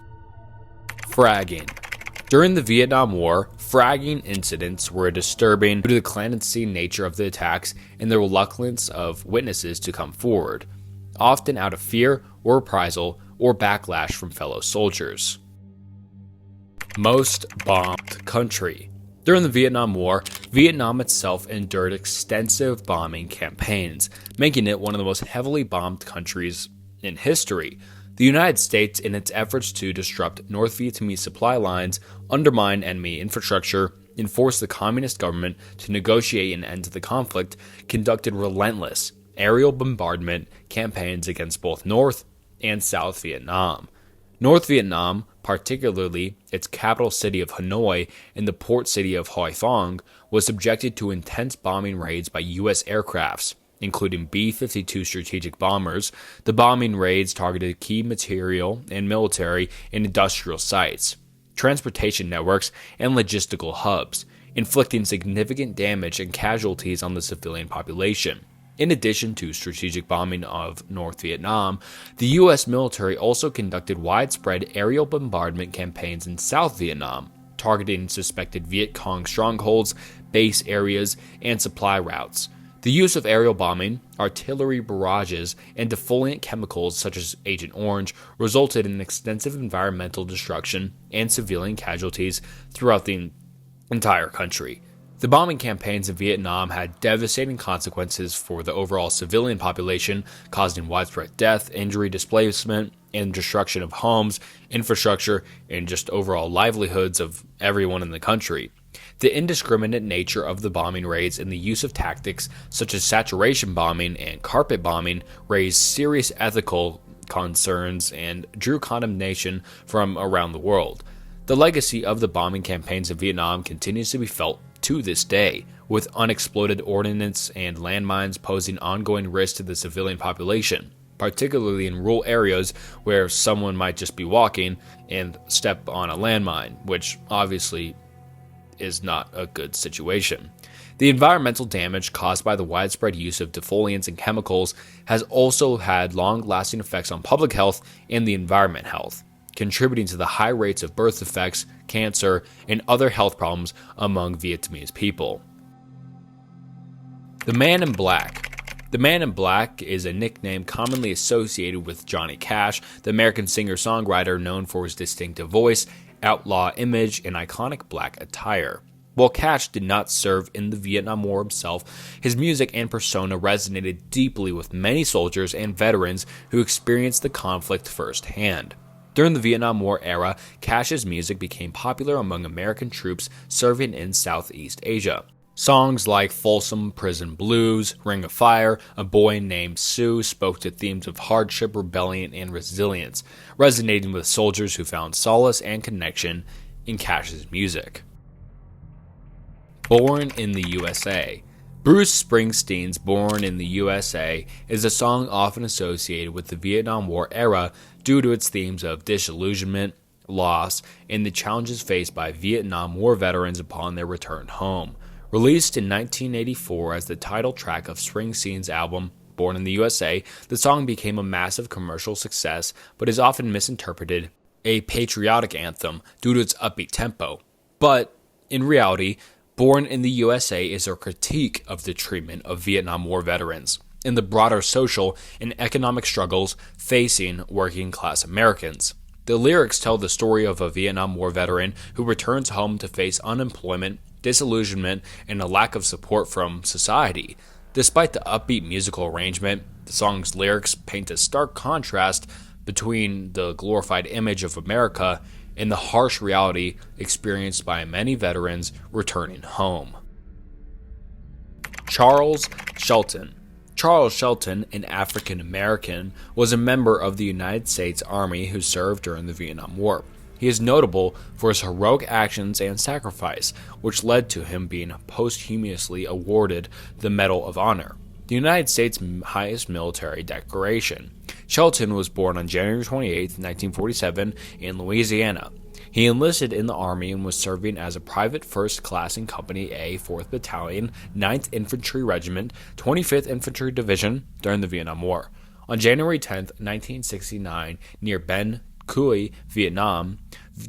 Fragging. During the Vietnam War, fragging incidents were disturbing due to the clandestine nature of the attacks and the reluctance of witnesses to come forward, often out of fear or reprisal or backlash from fellow soldiers. Most bombed country. During the Vietnam War, Vietnam itself endured extensive bombing campaigns, making it one of the most heavily bombed countries in history. The United States, in its efforts to disrupt North Vietnamese supply lines, undermine enemy infrastructure, and force the communist government to negotiate an end to the conflict, conducted relentless aerial bombardment campaigns against both North and South Vietnam. North Vietnam, particularly its capital city of Hanoi and the port city of Hoi Phong, was subjected to intense bombing raids by U.S. aircrafts, including B-52 strategic bombers. The bombing raids targeted key material and military and industrial sites, transportation networks, and logistical hubs, inflicting significant damage and casualties on the civilian population. In addition to strategic bombing of North Vietnam, the U.S. military also conducted widespread aerial bombardment campaigns in South Vietnam, targeting suspected Viet Cong strongholds, base areas, and supply routes. The use of aerial bombing, artillery barrages, and defoliant chemicals such as Agent Orange resulted in extensive environmental destruction and civilian casualties throughout the entire country. The bombing campaigns in Vietnam had devastating consequences for the overall civilian population, causing widespread death, injury, displacement, and destruction of homes, infrastructure, and just overall livelihoods of everyone in the country. The indiscriminate nature of the bombing raids and the use of tactics such as saturation bombing and carpet bombing raised serious ethical concerns and drew condemnation from around the world. The legacy of the bombing campaigns in Vietnam continues to be felt to this day, with unexploded ordnance and landmines posing ongoing risk to the civilian population, particularly in rural areas where someone might just be walking and step on a landmine, which obviously is not a good situation. The environmental damage caused by the widespread use of defoliants and chemicals has also had long-lasting effects on public health and the environment health, contributing to the high rates of birth defects, cancer, and other health problems among Vietnamese people. The Man in Black. The Man in Black is a nickname commonly associated with Johnny Cash, the American singer-songwriter known for his distinctive voice, outlaw image, and iconic black attire. While Cash did not serve in the Vietnam War himself, his music and persona resonated deeply with many soldiers and veterans who experienced the conflict firsthand. During the Vietnam War era, Cash's music became popular among American troops serving in Southeast Asia. Songs like Folsom Prison Blues, Ring of Fire, A Boy Named Sue spoke to themes of hardship, rebellion, and resilience, resonating with soldiers who found solace and connection in Cash's music. Born in the USA. Bruce Springsteen's Born in the USA is a song often associated with the Vietnam War era due to its themes of disillusionment, loss, and the challenges faced by Vietnam War veterans upon their return home. Released in 1984 as the title track of Springsteen's album, Born in the USA, the song became a massive commercial success, but is often misinterpreted a patriotic anthem due to its upbeat tempo. But, in reality, Born in the USA is a critique of the treatment of Vietnam War veterans, and the broader social and economic struggles facing working-class Americans. The lyrics tell the story of a Vietnam War veteran who returns home to face unemployment, disillusionment, and a lack of support from society. Despite the upbeat musical arrangement, the song's lyrics paint a stark contrast between the glorified image of America and the harsh reality experienced by many veterans returning home. Charles Shelton. Charles Shelton, an African American, was a member of the United States Army who served during the Vietnam War. He is notable for his heroic actions and sacrifice, which led to him being posthumously awarded the Medal of Honor, the United States' highest military decoration. Shelton was born on January 28, 1947, in Louisiana. He enlisted in the Army and was serving as a private first class in Company A, 4th Battalion, 9th Infantry Regiment, 25th Infantry Division during the Vietnam War. On January 10, 1969, near Ben Cui, Vietnam,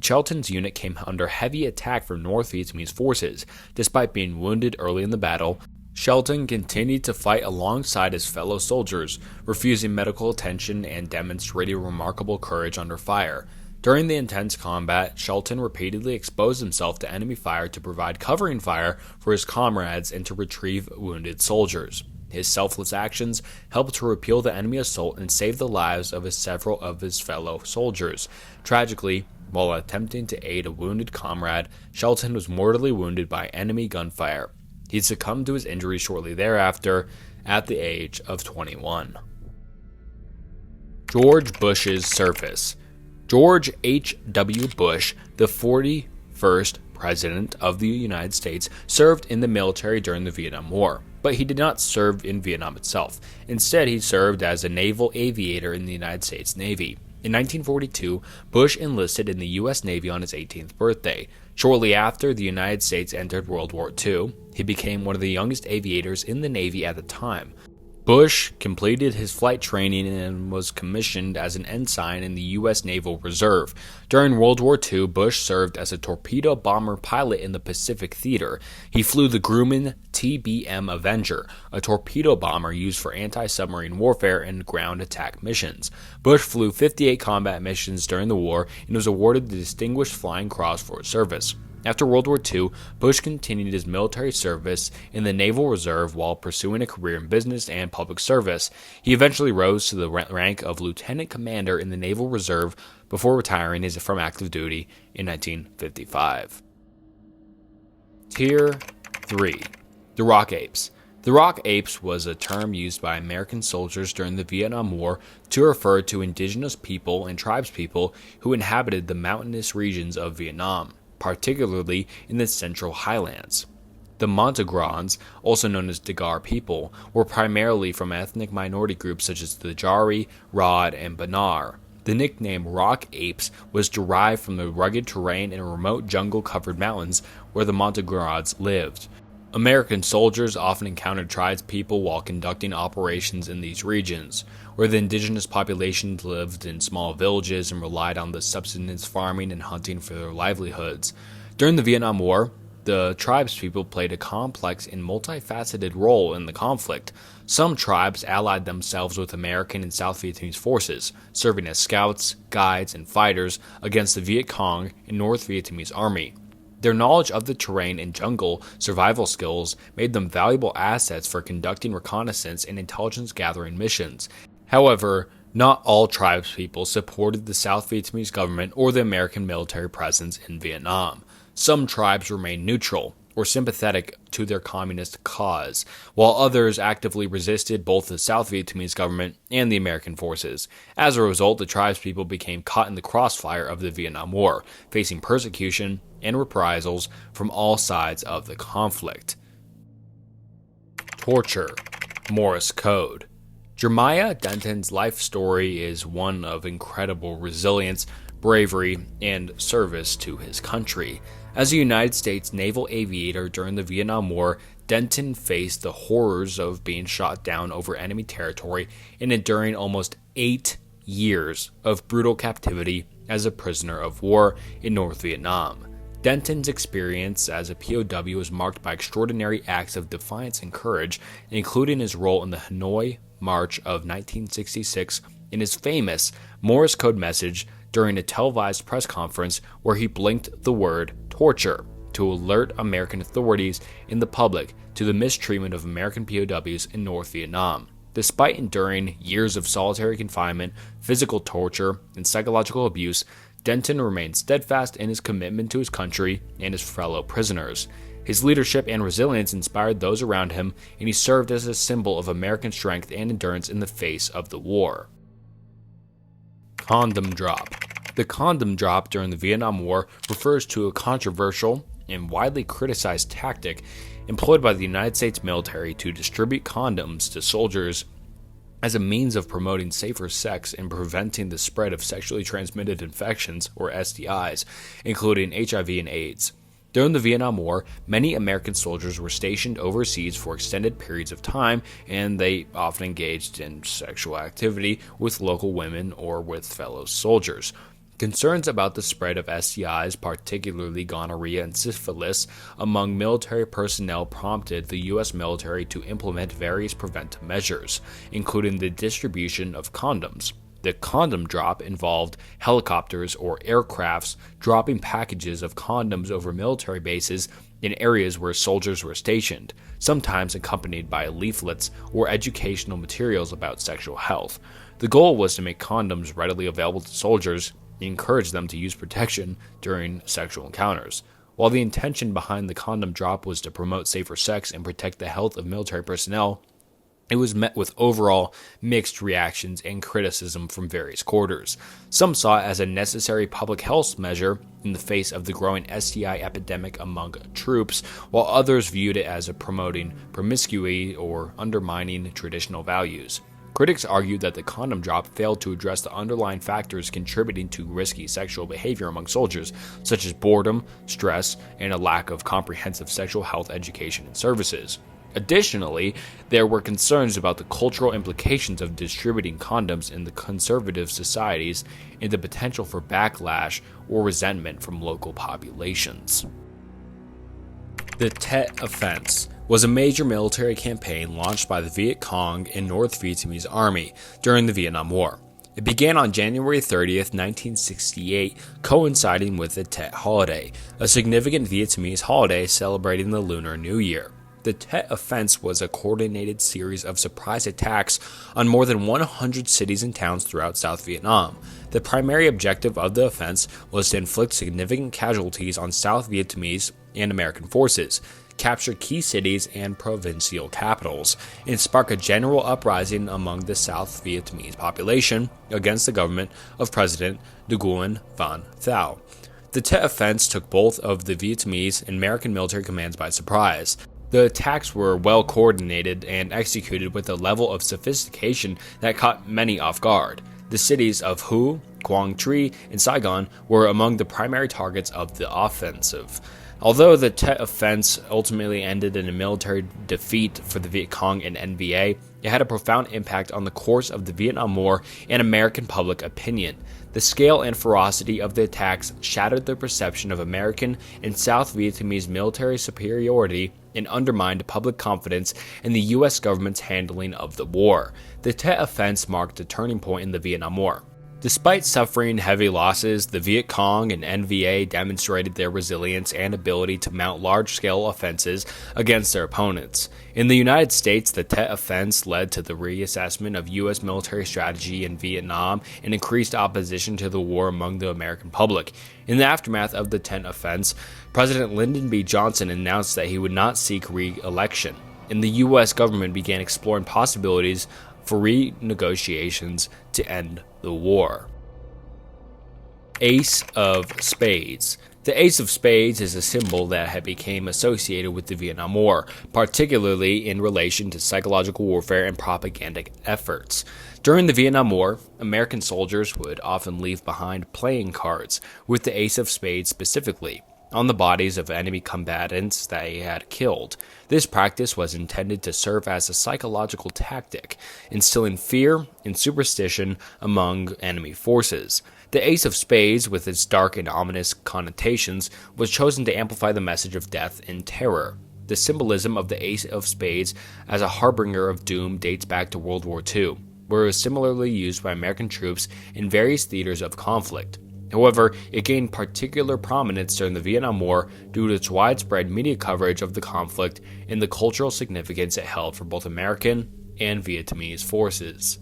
Shelton's unit came under heavy attack from North Vietnamese forces. Despite being wounded early in the battle, Shelton continued to fight alongside his fellow soldiers, refusing medical attention and demonstrating remarkable courage under fire. During the intense combat, Shelton repeatedly exposed himself to enemy fire to provide covering fire for his comrades and to retrieve wounded soldiers. His selfless actions helped to repel the enemy assault and save the lives of several of his fellow soldiers. Tragically, while attempting to aid a wounded comrade, Shelton was mortally wounded by enemy gunfire. He succumbed to his injuries shortly thereafter at the age of 21. George Bush's service. George H.W. Bush, the 41st President of the United States, served in the military during the Vietnam War, but he did not serve in Vietnam itself. Instead, he served as a naval aviator in the United States Navy. In 1942, Bush enlisted in the U.S. Navy on his 18th birthday. Shortly after the United States entered World War II, he became one of the youngest aviators in the Navy at the time. Bush completed his flight training and was commissioned as an ensign in the U.S. Naval Reserve. During World War II, Bush served as a torpedo bomber pilot in the Pacific Theater. He flew the Grumman TBM Avenger, a torpedo bomber used for anti-submarine warfare and ground attack missions. Bush flew 58 combat missions during the war and was awarded the Distinguished Flying Cross for his service. After World War II, Bush continued his military service in the Naval Reserve while pursuing a career in business and public service. He eventually rose to the rank of lieutenant commander in the Naval Reserve before retiring from active duty in 1955. Tier 3. The Rock Apes. The Rock Apes was a term used by American soldiers during the Vietnam War to refer to indigenous people and tribespeople who inhabited the mountainous regions of Vietnam, particularly in the Central Highlands. The Montagnards, also known as Dagar people, were primarily from ethnic minority groups such as the Jari, Rod, and Banar. The nickname Rock Apes was derived from the rugged terrain and remote jungle-covered mountains where the Montagnards lived. American soldiers often encountered tribespeople while conducting operations in these regions, where the indigenous population lived in small villages and relied on the subsistence farming and hunting for their livelihoods. During the Vietnam War, the tribespeople played a complex and multifaceted role in the conflict. Some tribes allied themselves with American and South Vietnamese forces, serving as scouts, guides, and fighters against the Viet Cong and North Vietnamese army. Their knowledge of the terrain and jungle survival skills made them valuable assets for conducting reconnaissance and intelligence gathering missions. However, not all tribespeople supported the South Vietnamese government or the American military presence in Vietnam. Some tribes remained neutral or sympathetic to their communist cause, while others actively resisted both the South Vietnamese government and the American forces. As a result, the tribespeople became caught in the crossfire of the Vietnam War, facing persecution and reprisals from all sides of the conflict. Torture. Morse Code. Jeremiah Denton's life story is one of incredible resilience, bravery, and service to his country. As a United States naval aviator during the Vietnam War, Denton faced the horrors of being shot down over enemy territory and enduring almost 8 years of brutal captivity as a prisoner of war in North Vietnam. Denton's experience as a POW was marked by extraordinary acts of defiance and courage, including his role in the Hanoi March of 1966 in his famous Morse code message during a televised press conference where he blinked the word torture to alert American authorities and the public to the mistreatment of American POWs in North Vietnam. Despite enduring years of solitary confinement, physical torture, and psychological abuse, Denton remained steadfast in his commitment to his country and his fellow prisoners. His leadership and resilience inspired those around him, and he served as a symbol of American strength and endurance in the face of the war. Condom Drop. The condom drop during the Vietnam War refers to a controversial and widely criticized tactic employed by the United States military to distribute condoms to soldiers as a means of promoting safer sex and preventing the spread of sexually transmitted infections, or STIs, including HIV and AIDS. During the Vietnam War, many American soldiers were stationed overseas for extended periods of time, and they often engaged in sexual activity with local women or with fellow soldiers. Concerns about the spread of STIs, particularly gonorrhea and syphilis, among military personnel prompted the U.S. military to implement various preventive measures, including the distribution of condoms. The condom drop involved helicopters or aircrafts dropping packages of condoms over military bases in areas where soldiers were stationed, sometimes accompanied by leaflets or educational materials about sexual health. The goal was to make condoms readily available to soldiers and encourage them to use protection during sexual encounters. While the intention behind the condom drop was to promote safer sex and protect the health of military personnel, it was met with overall mixed reactions and criticism from various quarters. Some saw it as a necessary public health measure in the face of the growing STI epidemic among troops, while others viewed it as promoting promiscuity or undermining traditional values. Critics argued that the condom drop failed to address the underlying factors contributing to risky sexual behavior among soldiers, such as boredom, stress, and a lack of comprehensive sexual health education and services. Additionally, there were concerns about the cultural implications of distributing condoms in the conservative societies and the potential for backlash or resentment from local populations. The Tet Offensive was a major military campaign launched by the Viet Cong and North Vietnamese Army during the Vietnam War. It began on January 30th, 1968, coinciding with the Tet holiday, a significant Vietnamese holiday celebrating the Lunar New Year. The Tet Offensive was a coordinated series of surprise attacks on more than 100 cities and towns throughout South Vietnam. The primary objective of the offense was to inflict significant casualties on South Vietnamese and American forces, capture key cities and provincial capitals, and spark a general uprising among the South Vietnamese population against the government of President Nguyen Van Thao. The Tet Offensive took both of the Vietnamese and American military commands by surprise. The attacks were well coordinated and executed with a level of sophistication that caught many off guard. The cities of Hue, Quang Tri, and Saigon were among the primary targets of the offensive. Although the Tet Offensive ultimately ended in a military defeat for the Viet Cong and NVA, it had a profound impact on the course of the Vietnam War and American public opinion. The scale and ferocity of the attacks shattered the perception of American and South Vietnamese military superiority and undermined public confidence in the U.S. government's handling of the war. The Tet Offensive marked a turning point in the Vietnam War. Despite suffering heavy losses, the Viet Cong and NVA demonstrated their resilience and ability to mount large-scale offenses against their opponents. In the United States, the Tet Offensive led to the reassessment of U.S. military strategy in Vietnam and increased opposition to the war among the American public. In the aftermath of the Tet Offensive, President Lyndon B. Johnson announced that he would not seek re-election, and the U.S. government began exploring possibilities for renegotiations to end the war. Ace of Spades. The Ace of Spades is a symbol that had become associated with the Vietnam War, particularly in relation to psychological warfare and propagandic efforts. During the Vietnam War, American soldiers would often leave behind playing cards, with the Ace of Spades specifically, on the bodies of enemy combatants that he had killed. This practice was intended to serve as a psychological tactic, instilling fear and superstition among enemy forces. The Ace of Spades, with its dark and ominous connotations, was chosen to amplify the message of death and terror. The symbolism of the Ace of Spades as a harbinger of doom dates back to World War II, where it was similarly used by American troops in various theaters of conflict. However, it gained particular prominence during the Vietnam War due to its widespread media coverage of the conflict and the cultural significance it held for both American and Vietnamese forces.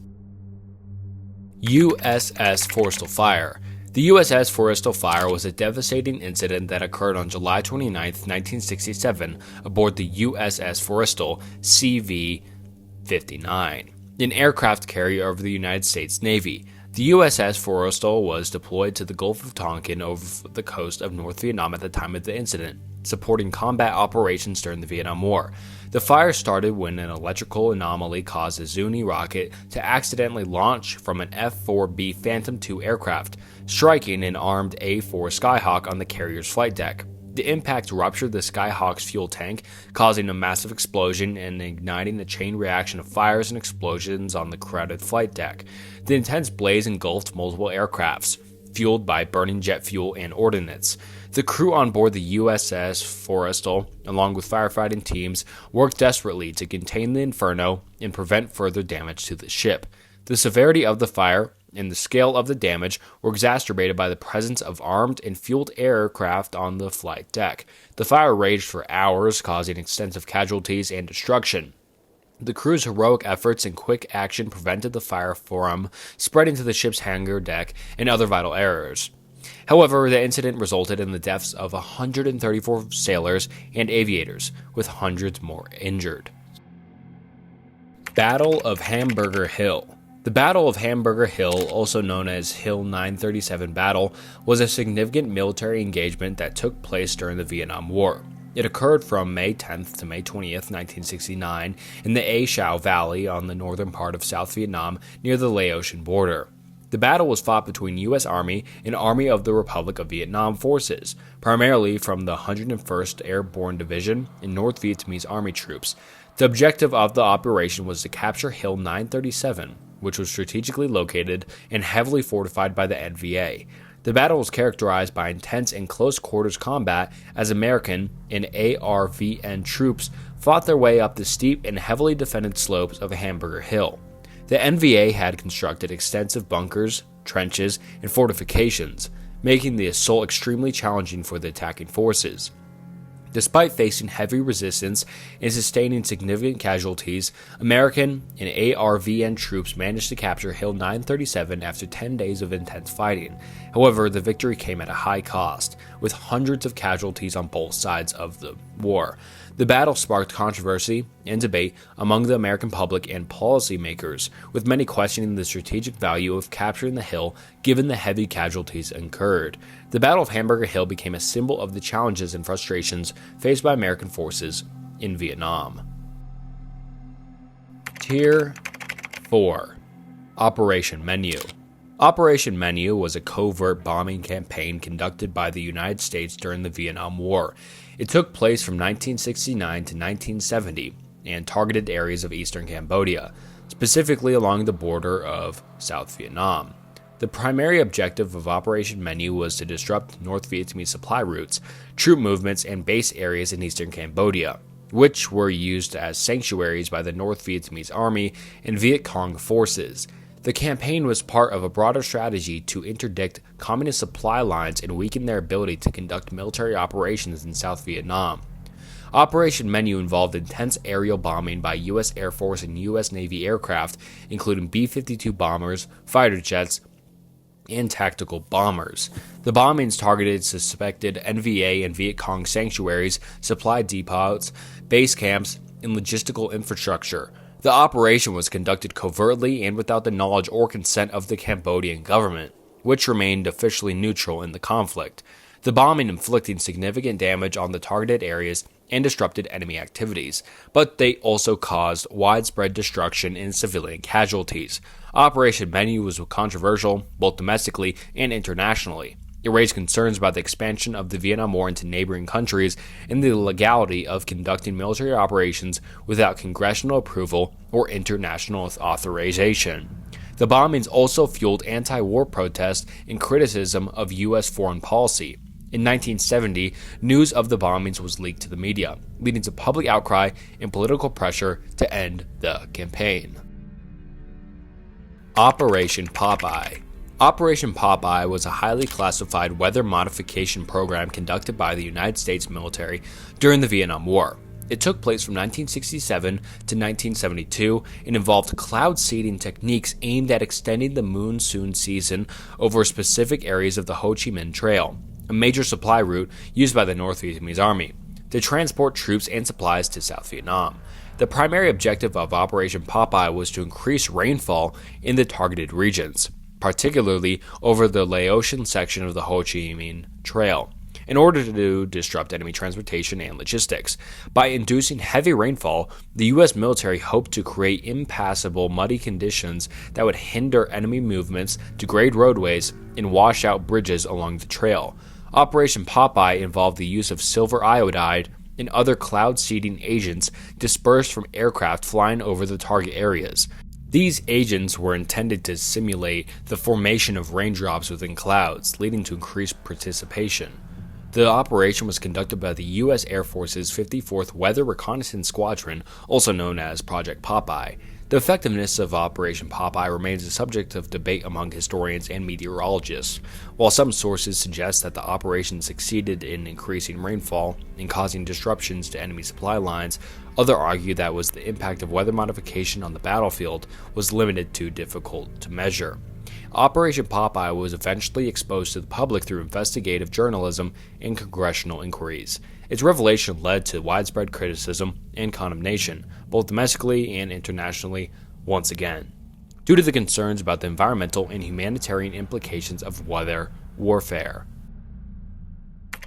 USS Forestal Fire. The USS Forestal Fire was a devastating incident that occurred on July 29, 1967, aboard the USS Forestal CV-59, an aircraft carrier of the United States Navy. The USS Forestal was deployed to the Gulf of Tonkin over the coast of North Vietnam at the time of the incident, supporting combat operations during the Vietnam War. The fire started when an electrical anomaly caused a Zuni rocket to accidentally launch from an F-4B Phantom II aircraft, striking an armed A-4 Skyhawk on the carrier's flight deck. The impact ruptured the Skyhawk's fuel tank, causing a massive explosion and igniting a chain reaction of fires and explosions on the crowded flight deck. The intense blaze engulfed multiple aircrafts, fueled by burning jet fuel and ordnance. The crew on board the USS Forestal, along with firefighting teams, worked desperately to contain the inferno and prevent further damage to the ship. The severity of the fire and the scale of the damage were exacerbated by the presence of armed and fueled aircraft on the flight deck. The fire raged for hours, causing extensive casualties and destruction. The crew's heroic efforts and quick action prevented the fire from spreading to the ship's hangar deck and other vital areas. However, the incident resulted in the deaths of 134 sailors and aviators, with hundreds more injured. Battle of Hamburger Hill. The Battle of Hamburger Hill, also known as Hill 937 Battle, was a significant military engagement that took place during the Vietnam War. It occurred from May 10th to May 20th, 1969, in the A Shau Valley on the northern part of South Vietnam near the Laotian border. The battle was fought between U.S. Army and Army of the Republic of Vietnam forces, primarily from the 101st Airborne Division and North Vietnamese Army troops. The objective of the operation was to capture Hill 937, which was strategically located and heavily fortified by the NVA. The battle was characterized by intense and close-quarters combat as American and ARVN troops fought their way up the steep and heavily defended slopes of Hamburger Hill. The NVA had constructed extensive bunkers, trenches, and fortifications, making the assault extremely challenging for the attacking forces. Despite facing heavy resistance and sustaining significant casualties, American and ARVN troops managed to capture Hill 937 after 10 days of intense fighting. However, the victory came at a high cost, with hundreds of casualties on both sides of the war. The battle sparked controversy and debate among the American public and policymakers, with many questioning the strategic value of capturing the hill given the heavy casualties incurred. The Battle of Hamburger Hill became a symbol of the challenges and frustrations faced by American forces in Vietnam. Tier 4. Operation Menu. Operation Menu was a covert bombing campaign conducted by the United States during the Vietnam War. It took place from 1969 to 1970 and targeted areas of eastern Cambodia, specifically along the border of South Vietnam. The primary objective of Operation Menu was to disrupt North Vietnamese supply routes, troop movements, and base areas in eastern Cambodia, which were used as sanctuaries by the North Vietnamese Army and Viet Cong forces. The campaign was part of a broader strategy to interdict communist supply lines and weaken their ability to conduct military operations in South Vietnam. Operation Menu involved intense aerial bombing by U.S. Air Force and U.S. Navy aircraft, including B-52 bombers, fighter jets, and tactical bombers. The bombings targeted suspected NVA and Viet Cong sanctuaries, supply depots, base camps, and logistical infrastructure. The operation was conducted covertly and without the knowledge or consent of the Cambodian government, which remained officially neutral in the conflict. The bombing inflicting significant damage on the targeted areas and disrupted enemy activities, but they also caused widespread destruction and civilian casualties. Operation Menu was controversial, both domestically and internationally. It raised concerns about the expansion of the Vietnam War into neighboring countries and the legality of conducting military operations without congressional approval or international authorization. The bombings also fueled anti-war protests and criticism of U.S. foreign policy. In 1970, news of the bombings was leaked to the media, leading to public outcry and political pressure to end the campaign. Operation Popeye. Operation Popeye was a highly classified weather modification program conducted by the United States military during the Vietnam War. It took place from 1967 to 1972 and involved cloud seeding techniques aimed at extending the monsoon season over specific areas of the Ho Chi Minh Trail, a major supply route used by the North Vietnamese Army, to transport troops and supplies to South Vietnam. The primary objective of Operation Popeye was to increase rainfall in the targeted regions, particularly over the Laotian section of the Ho Chi Minh Trail, in order to disrupt enemy transportation and logistics. By inducing heavy rainfall, the U.S. military hoped to create impassable, muddy conditions that would hinder enemy movements, degrade roadways, and wash out bridges along the trail. Operation Popeye involved the use of silver iodide and other cloud seeding agents dispersed from aircraft flying over the target areas. These agents were intended to simulate the formation of raindrops within clouds, leading to increased participation. The operation was conducted by the U.S. Air Force's 54th Weather Reconnaissance Squadron, also known as Project Popeye. The effectiveness of Operation Popeye remains a subject of debate among historians and meteorologists. While some sources suggest that the operation succeeded in increasing rainfall and causing disruptions to enemy supply lines, others argue that was the impact of weather modification on the battlefield was limited to difficult to measure. Operation Popeye was eventually exposed to the public through investigative journalism and congressional inquiries. Its revelation led to widespread criticism and condemnation, both domestically and internationally, once again, due to the concerns about the environmental and humanitarian implications of weather warfare.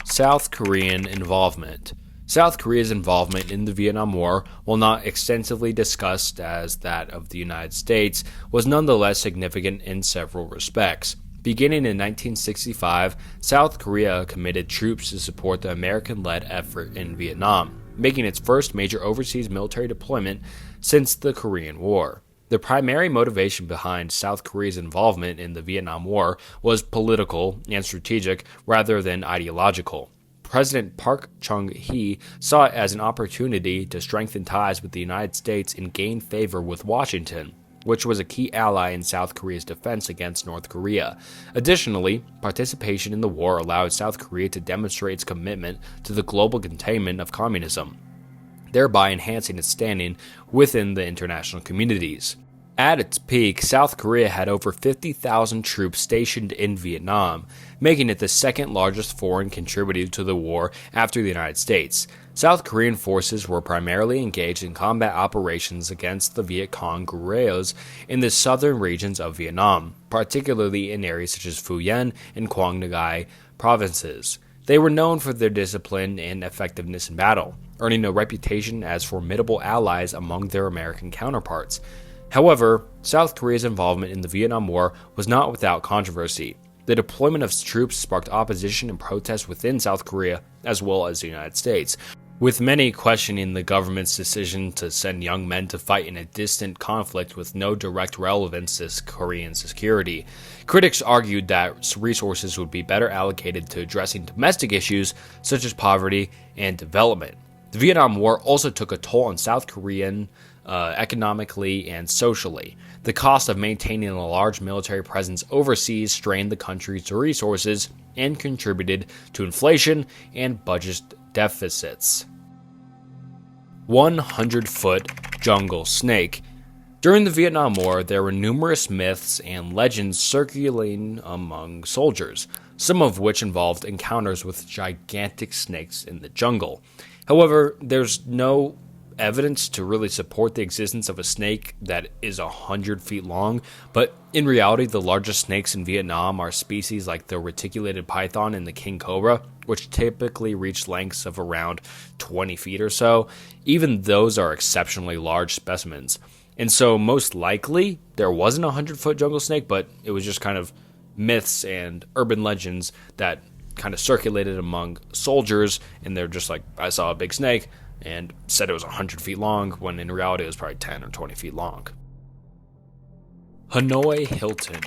South Korean involvement. South Korea's involvement in the Vietnam War, while not extensively discussed as that of the United States, was nonetheless significant in several respects. Beginning in 1965, South Korea committed troops to support the American-led effort in Vietnam, making its first major overseas military deployment since the Korean War. The primary motivation behind South Korea's involvement in the Vietnam War was political and strategic rather than ideological. President Park Chung-hee saw it as an opportunity to strengthen ties with the United States and gain favor with Washington, which was a key ally in South Korea's defense against North Korea. Additionally, participation in the war allowed South Korea to demonstrate its commitment to the global containment of communism, thereby enhancing its standing within the international communities. At its peak, South Korea had over 50,000 troops stationed in Vietnam, making it the second largest foreign contributor to the war after the United States. South Korean forces were primarily engaged in combat operations against the Viet Cong guerrillas in the southern regions of Vietnam, particularly in areas such as Phu Yen and Quang Ngai provinces. They were known for their discipline and effectiveness in battle, earning a reputation as formidable allies among their American counterparts. However, South Korea's involvement in the Vietnam War was not without controversy. The deployment of troops sparked opposition and protests within South Korea as well as the United States, with many questioning the government's decision to send young men to fight in a distant conflict with no direct relevance to Korean security. Critics argued that resources would be better allocated to addressing domestic issues such as poverty and development. The Vietnam War also took a toll on South Korean economically and socially. The cost of maintaining a large military presence overseas strained the country's resources and contributed to inflation and budget deficits. 100-foot jungle snake. During the Vietnam War, there were numerous myths and legends circulating among soldiers, some of which involved encounters with gigantic snakes in the jungle. However, there's no evidence to really support the existence of a snake that is 100 feet long, but in reality, the largest snakes in Vietnam are species like the reticulated python and the king cobra, which typically reach lengths of around 20 feet or so. Even those are exceptionally large specimens. And so most likely, there wasn't a 100-foot jungle snake, but it was just kind of myths and urban legends that kind of circulated among soldiers, and they're just like, I saw a big snake, and said it was 100 feet long, when in reality it was probably 10 or 20 feet long. Hanoi Hilton.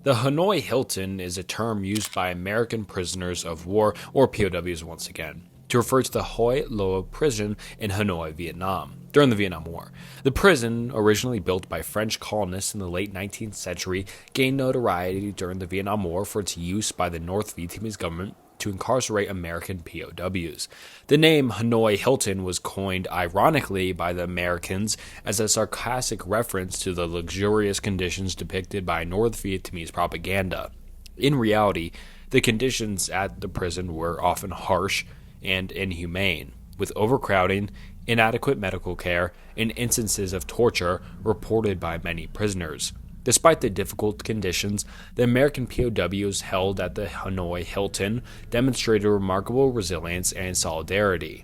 The Hanoi Hilton is a term used by American prisoners of war, or POWs once again, to refer to the Hoi Loa prison in Hanoi, Vietnam, during the Vietnam War. The prison, originally built by French colonists in the late 19th century, gained notoriety during the Vietnam War for its use by the North Vietnamese government to incarcerate American POWs. The name Hanoi Hilton was coined ironically by the Americans as a sarcastic reference to the luxurious conditions depicted by North Vietnamese propaganda. In reality, the conditions at the prison were often harsh and inhumane, with overcrowding, inadequate medical care, and instances of torture reported by many prisoners. Despite the difficult conditions, the American POWs held at the Hanoi Hilton demonstrated remarkable resilience and solidarity.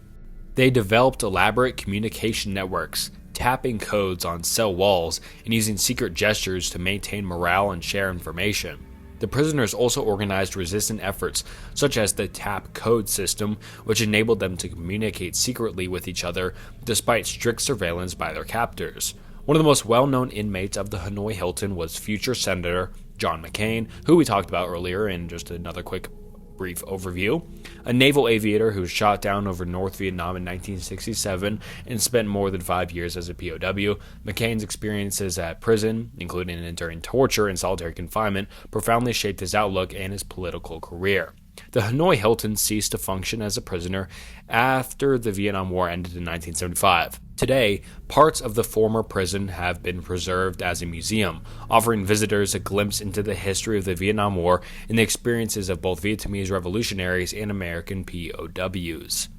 They developed elaborate communication networks, tapping codes on cell walls and using secret gestures to maintain morale and share information. The prisoners also organized resistant efforts, such as the tap code system, which enabled them to communicate secretly with each other despite strict surveillance by their captors. One of the most well-known inmates of the Hanoi Hilton was future Senator John McCain, who we talked about earlier in just another quick brief overview, a naval aviator who was shot down over North Vietnam in 1967 and spent more than 5 years as a POW. McCain's experiences at prison, including enduring torture and solitary confinement, profoundly shaped his outlook and his political career. The Hanoi Hilton ceased to function as a prisoner after the Vietnam War ended in 1975. Today, parts of the former prison have been preserved as a museum, offering visitors a glimpse into the history of the Vietnam War and the experiences of both Vietnamese revolutionaries and American POWs.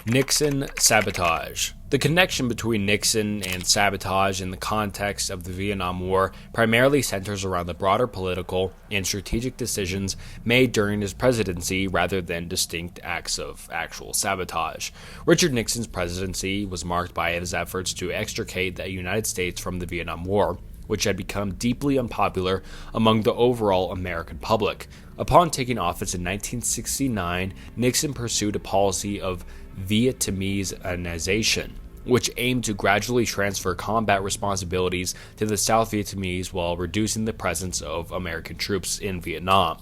Nixon sabotage. The connection between Nixon and sabotage in the context of the Vietnam War primarily centers around the broader political and strategic decisions made during his presidency rather than distinct acts of actual sabotage. Richard Nixon's presidency was marked by his efforts to extricate the United States from the Vietnam War, which had become deeply unpopular among the overall American public. Upon taking office in 1969, Nixon pursued a policy of Vietnameseization, which aimed to gradually transfer combat responsibilities to the South Vietnamese while reducing the presence of American troops in Vietnam.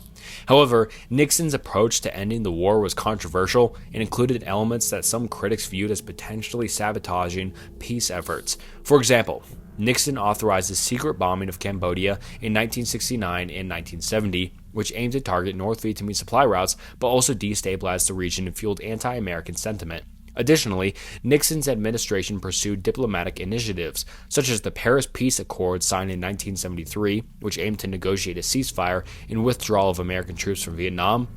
However, Nixon's approach to ending the war was controversial and included elements that some critics viewed as potentially sabotaging peace efforts. For example, Nixon authorized the secret bombing of Cambodia in 1969 and 1970, which aimed to target North Vietnamese supply routes but also destabilized the region and fueled anti-American sentiment. Additionally, Nixon's administration pursued diplomatic initiatives, such as the Paris Peace Accord signed in 1973, which aimed to negotiate a ceasefire and withdrawal of American troops from Vietnam.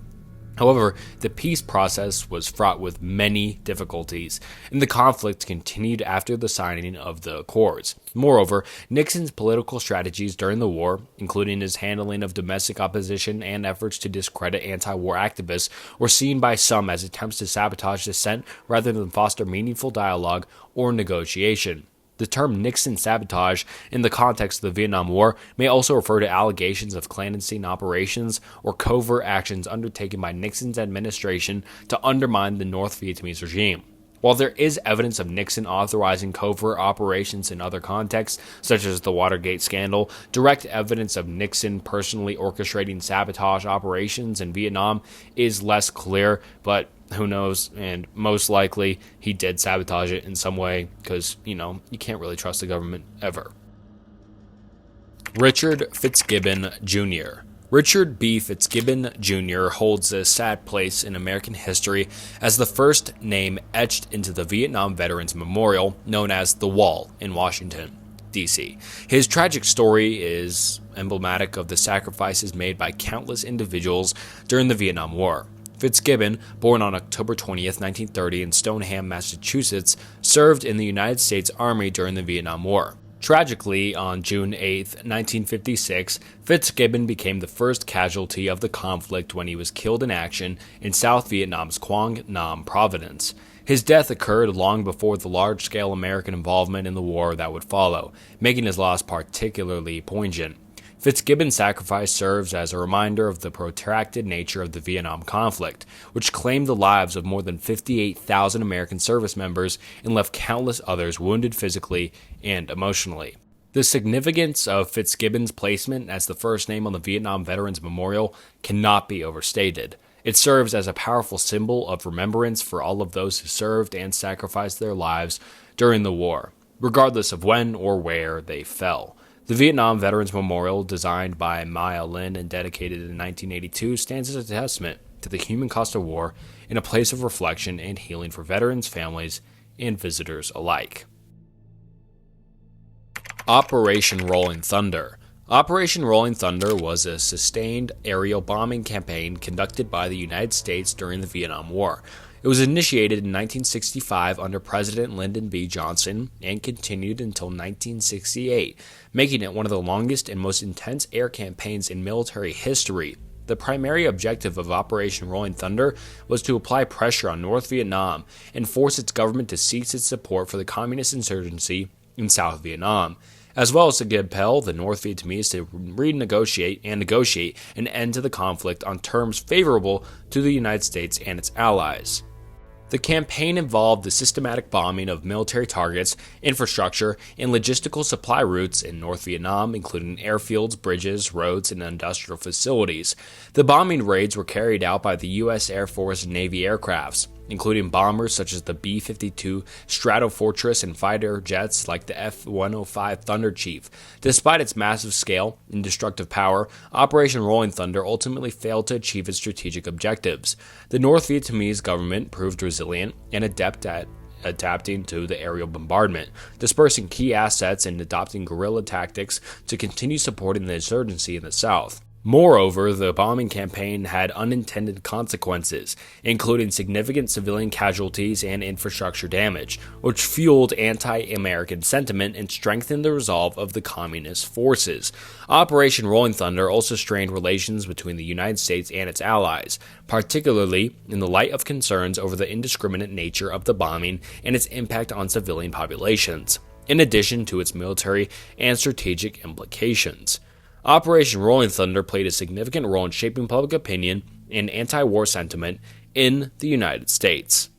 However, the peace process was fraught with many difficulties, and the conflict continued after the signing of the accords. Moreover, Nixon's political strategies during the war, including his handling of domestic opposition and efforts to discredit anti-war activists, were seen by some as attempts to sabotage dissent rather than foster meaningful dialogue or negotiation. The term Nixon sabotage in the context of the Vietnam War may also refer to allegations of clandestine operations or covert actions undertaken by Nixon's administration to undermine the North Vietnamese regime. While there is evidence of Nixon authorizing covert operations in other contexts, such as the Watergate scandal, direct evidence of Nixon personally orchestrating sabotage operations in Vietnam is less clear, but who knows, and most likely he did sabotage it in some way because, you can't really trust the government ever. Richard Fitzgibbon Jr. Richard B. Fitzgibbon Jr. holds a sad place in American history as the first name etched into the Vietnam Veterans Memorial, known as The Wall in Washington, D.C. His tragic story is emblematic of the sacrifices made by countless individuals during the Vietnam War. Fitzgibbon, born on October 20th, 1930 in Stoneham, Massachusetts, served in the United States Army during the Vietnam War. Tragically, on June 8, 1956, Fitzgibbon became the first casualty of the conflict when he was killed in action in South Vietnam's Quang Nam province. His death occurred long before the large-scale American involvement in the war that would follow, making his loss particularly poignant. Fitzgibbon's sacrifice serves as a reminder of the protracted nature of the Vietnam conflict, which claimed the lives of more than 58,000 American service members and left countless others wounded physically and emotionally. The significance of Fitzgibbon's placement as the first name on the Vietnam Veterans Memorial cannot be overstated. It serves as a powerful symbol of remembrance for all of those who served and sacrificed their lives during the war, regardless of when or where they fell. The Vietnam Veterans Memorial, designed by Maya Lin and dedicated in 1982, stands as a testament to the human cost of war and a place of reflection and healing for veterans, families, and visitors alike. Operation Rolling Thunder. Operation Rolling Thunder was a sustained aerial bombing campaign conducted by the United States during the Vietnam War. It was initiated in 1965 under President Lyndon B. Johnson and continued until 1968, making it one of the longest and most intense air campaigns in military history. The primary objective of Operation Rolling Thunder was to apply pressure on North Vietnam and force its government to cease its support for the communist insurgency in South Vietnam, as well as to compel the North Vietnamese to renegotiate and negotiate an end to the conflict on terms favorable to the United States and its allies. The campaign involved the systematic bombing of military targets, infrastructure, and logistical supply routes in North Vietnam, including airfields, bridges, roads, and industrial facilities. The bombing raids were carried out by the U.S. Air Force and Navy aircrafts, including bombers such as the B-52 Stratofortress and fighter jets like the F-105 Thunder Chief. Despite its massive scale and destructive power, Operation Rolling Thunder ultimately failed to achieve its strategic objectives. The North Vietnamese government proved resilient and adept at adapting to the aerial bombardment, dispersing key assets and adopting guerrilla tactics to continue supporting the insurgency in the south. Moreover, the bombing campaign had unintended consequences, including significant civilian casualties and infrastructure damage, which fueled anti-American sentiment and strengthened the resolve of the communist forces. Operation Rolling Thunder also strained relations between the United States and its allies, particularly in the light of concerns over the indiscriminate nature of the bombing and its impact on civilian populations, in addition to its military and strategic implications. Operation Rolling Thunder played a significant role in shaping public opinion and anti-war sentiment in the United States.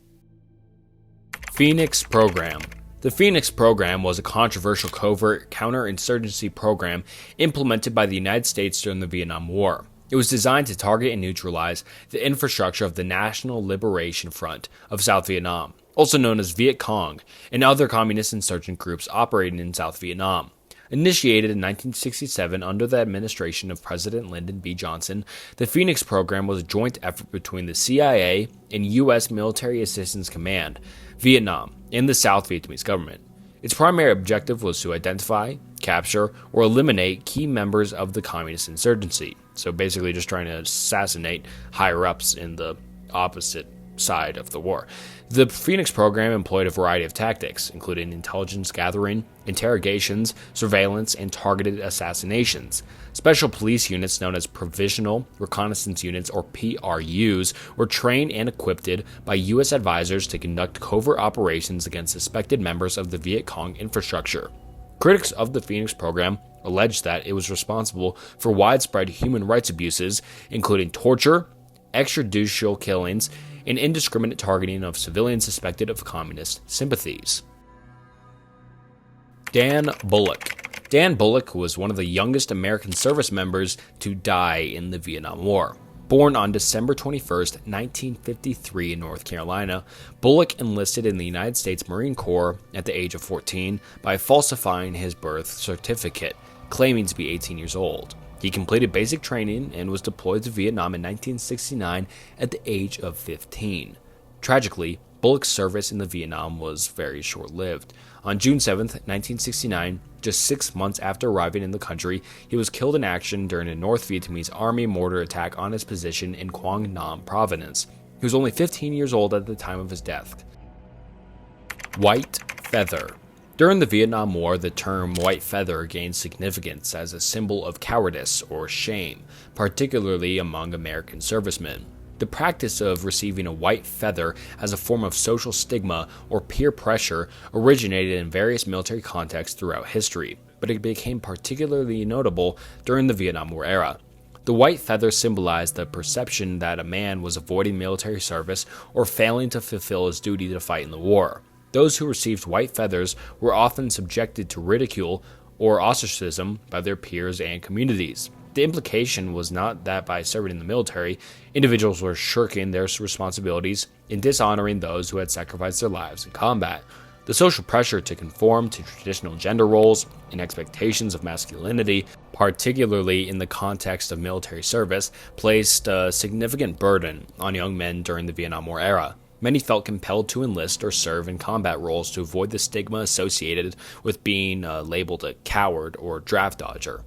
Phoenix Program. The Phoenix Program was a controversial covert counterinsurgency program implemented by the United States during the Vietnam War. It was designed to target and neutralize the infrastructure of the National Liberation Front of South Vietnam, also known as Viet Cong, and other communist insurgent groups operating in South Vietnam. Initiated in 1967 under the administration of President Lyndon B. Johnson, the Phoenix Program was a joint effort between the CIA and U.S. Military Assistance Command, Vietnam, and the South Vietnamese government. Its primary objective was to identify, capture, or eliminate key members of the communist insurgency, so basically just trying to assassinate higher-ups in the opposite side of the war. The Phoenix Program employed a variety of tactics, including intelligence gathering, interrogations, surveillance, and targeted assassinations. Special police units known as Provisional Reconnaissance Units, or PRUs, were trained and equipped by U.S. advisors to conduct covert operations against suspected members of the Viet Cong infrastructure. Critics of the Phoenix Program alleged that it was responsible for widespread human rights abuses, including torture, extrajudicial killings, and indiscriminate targeting of civilians suspected of communist sympathies. Dan Bullock. Dan Bullock was one of the youngest American service members to die in the Vietnam War. Born on December 21, 1953 in North Carolina, Bullock enlisted in the United States Marine Corps at the age of 14 by falsifying his birth certificate, claiming to be 18 years old. He completed basic training and was deployed to Vietnam in 1969 at the age of 15. Tragically, Bullock's service in the Vietnam was very short-lived. On June 7, 1969, just 6 months after arriving in the country, he was killed in action during a North Vietnamese Army mortar attack on his position in Quang Nam Province. He was only 15 years old at the time of his death. White Feather. During the Vietnam War, the term white feather gained significance as a symbol of cowardice or shame, particularly among American servicemen. The practice of receiving a white feather as a form of social stigma or peer pressure originated in various military contexts throughout history, but it became particularly notable during the Vietnam War era. The white feather symbolized the perception that a man was avoiding military service or failing to fulfill his duty to fight in the war. Those who received white feathers were often subjected to ridicule or ostracism by their peers and communities. The implication was not that by serving in the military, individuals were shirking their responsibilities and dishonoring those who had sacrificed their lives in combat. The social pressure to conform to traditional gender roles and expectations of masculinity, particularly in the context of military service, placed a significant burden on young men during the Vietnam War era. Many felt compelled to enlist or serve in combat roles to avoid the stigma associated with being labeled a coward or draft dodger.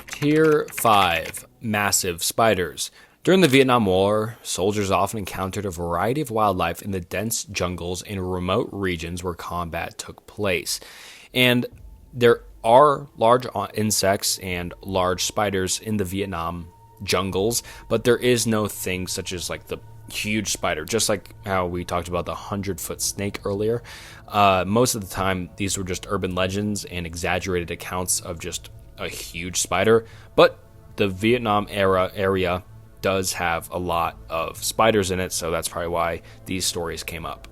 Tier 5. Massive spiders. During the Vietnam War, soldiers often encountered a variety of wildlife in the dense jungles in remote regions where combat took place. And there are large insects and large spiders in the Vietnam jungles, but there is no thing such as like the huge spider, just like how we talked about the 100-foot snake earlier. Most of the time, these were just urban legends and exaggerated accounts of just a huge spider, but the Vietnam area does have a lot of spiders in it, so that's probably why these stories came up.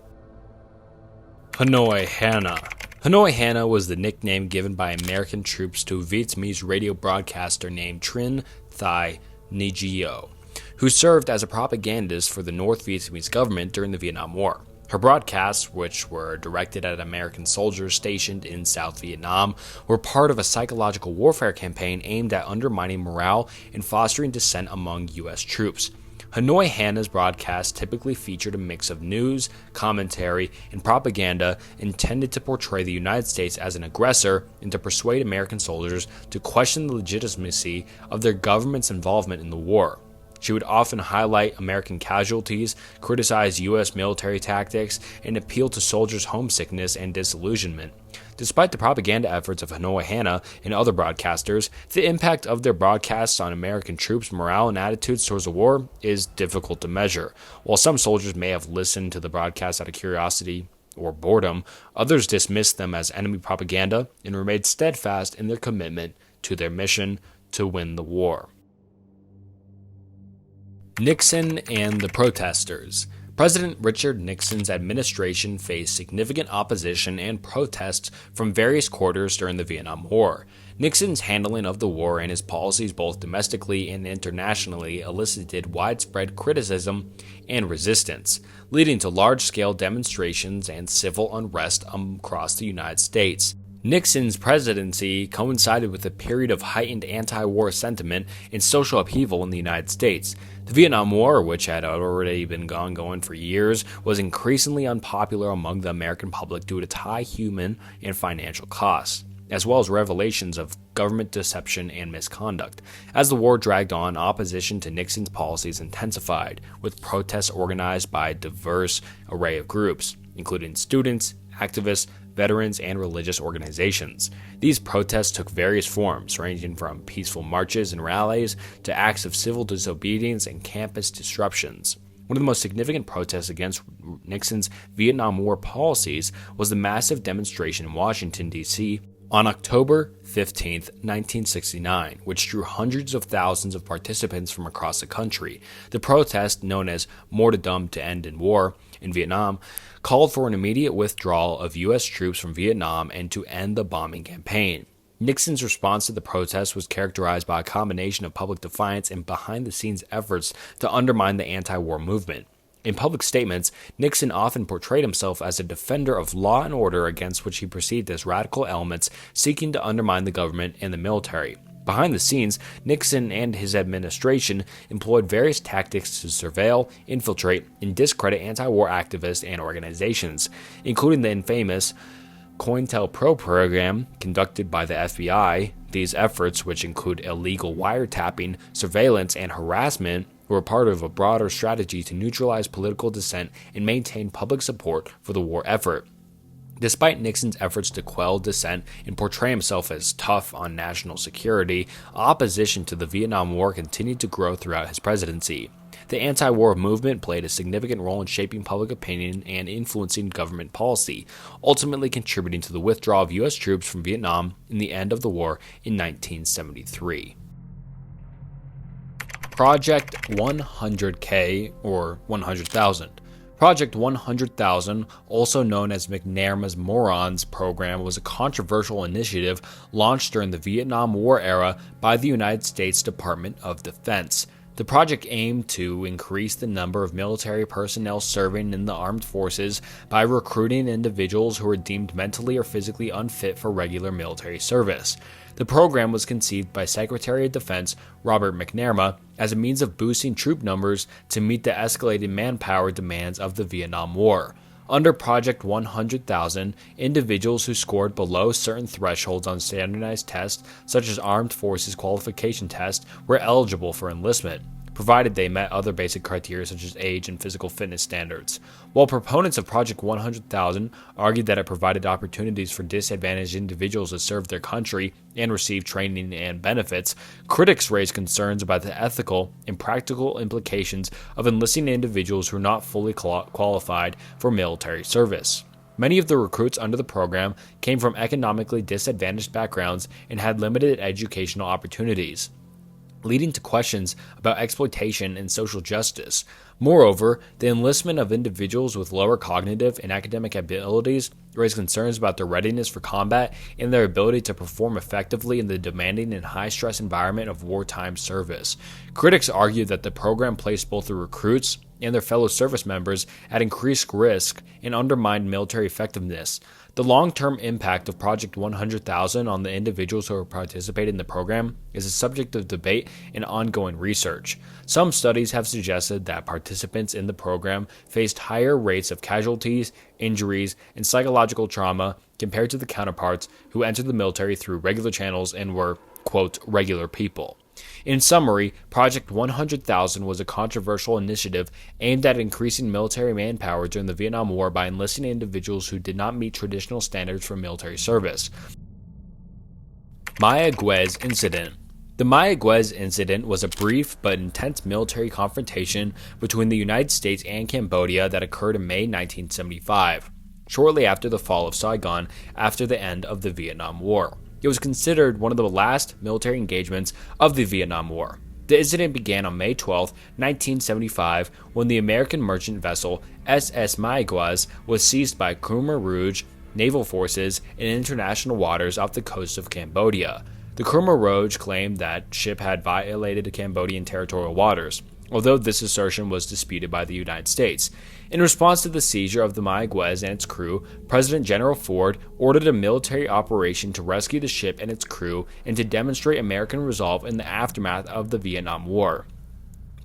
Hanoi Hana. Hanoi Hana was the nickname given by American troops to a Vietnamese radio broadcaster named Trinh Thai Ngio, who served as a propagandist for the North Vietnamese government during the Vietnam War. Her broadcasts, which were directed at American soldiers stationed in South Vietnam, were part of a psychological warfare campaign aimed at undermining morale and fostering dissent among U.S. troops. Hanoi Hana's broadcasts typically featured a mix of news, commentary, and propaganda intended to portray the United States as an aggressor and to persuade American soldiers to question the legitimacy of their government's involvement in the war. She would often highlight American casualties, criticize U.S. military tactics, and appeal to soldiers' homesickness and disillusionment. Despite the propaganda efforts of Hanoi Hana and other broadcasters, the impact of their broadcasts on American troops' morale and attitudes towards the war is difficult to measure. While some soldiers may have listened to the broadcast out of curiosity or boredom, others dismissed them as enemy propaganda and remained steadfast in their commitment to their mission to win the war. Nixon and the protesters. President Richard Nixon's administration faced significant opposition and protests from various quarters during the Vietnam War. Nixon's handling of the war and his policies both domestically and internationally elicited widespread criticism and resistance, leading to large-scale demonstrations and civil unrest across the United States. Nixon's presidency coincided with a period of heightened anti-war sentiment and social upheaval in the United States. The Vietnam War, which had already been going for years, was increasingly unpopular among the American public due to high human and financial costs, as well as revelations of government deception and misconduct. As the war dragged on, opposition to Nixon's policies intensified, with protests organized by a diverse array of groups, including students, activists, veterans, and religious organizations. These protests took various forms, ranging from peaceful marches and rallies to acts of civil disobedience and campus disruptions. One of the most significant protests against Nixon's Vietnam War policies was the massive demonstration in Washington, D.C. on October 15, 1969, which drew hundreds of thousands of participants from across the country. The protest, known as Martyrdom to End in War in Vietnam, called for an immediate withdrawal of U.S. troops from Vietnam and to end the bombing campaign. Nixon's response to the protest was characterized by a combination of public defiance and behind-the-scenes efforts to undermine the anti-war movement. In public statements, Nixon often portrayed himself as a defender of law and order against which he perceived as radical elements seeking to undermine the government and the military. Behind the scenes, Nixon and his administration employed various tactics to surveil, infiltrate, and discredit anti-war activists and organizations, including the infamous COINTELPRO program conducted by the FBI. These efforts, which include illegal wiretapping, surveillance, and harassment, were part of a broader strategy to neutralize political dissent and maintain public support for the war effort. Despite Nixon's efforts to quell dissent and portray himself as tough on national security, opposition to the Vietnam War continued to grow throughout his presidency. The anti-war movement played a significant role in shaping public opinion and influencing government policy, ultimately contributing to the withdrawal of U.S. troops from Vietnam in the end of the war in 1973. Project 100K, or 100,000. Project 100,000, also known as McNamara's Morons Program, was a controversial initiative launched during the Vietnam War era by the United States Department of Defense. The project aimed to increase the number of military personnel serving in the armed forces by recruiting individuals who were deemed mentally or physically unfit for regular military service. The program was conceived by Secretary of Defense Robert McNamara as a means of boosting troop numbers to meet the escalating manpower demands of the Vietnam War. Under Project 100,000, individuals who scored below certain thresholds on standardized tests, such as Armed Forces Qualification Test, were eligible for enlistment, provided they met other basic criteria such as age and physical fitness standards. While proponents of Project 100,000 argued that it provided opportunities for disadvantaged individuals to serve their country and receive training and benefits, critics raised concerns about the ethical and practical implications of enlisting individuals who are not fully qualified for military service. Many of the recruits under the program came from economically disadvantaged backgrounds and had limited educational opportunities, leading to questions about exploitation and social justice. Moreover, the enlistment of individuals with lower cognitive and academic abilities raised concerns about their readiness for combat and their ability to perform effectively in the demanding and high-stress environment of wartime service. Critics argued that the program placed both the recruits and their fellow service members at increased risk and undermined military effectiveness. The long-term impact of Project 100,000 on the individuals who participated in the program is a subject of debate and ongoing research. Some studies have suggested that participants in the program faced higher rates of casualties, injuries, and psychological trauma compared to the counterparts who entered the military through regular channels and were, quote, regular people. In summary, Project 100,000 was a controversial initiative aimed at increasing military manpower during the Vietnam War by enlisting individuals who did not meet traditional standards for military service. Mayaguez Incident. The Mayaguez Incident was a brief but intense military confrontation between the United States and Cambodia that occurred in May 1975, shortly after the fall of Saigon after the end of the Vietnam War. It was considered one of the last military engagements of the Vietnam War. The incident began on May 12, 1975, when the American merchant vessel SS Mayaguez was seized by Khmer Rouge naval forces in international waters off the coast of Cambodia. The Khmer Rouge claimed that ship had violated Cambodian territorial waters, although this assertion was disputed by the United States. In response to the seizure of the Mayaguez and its crew, President General Ford ordered a military operation to rescue the ship and its crew and to demonstrate American resolve in the aftermath of the Vietnam War.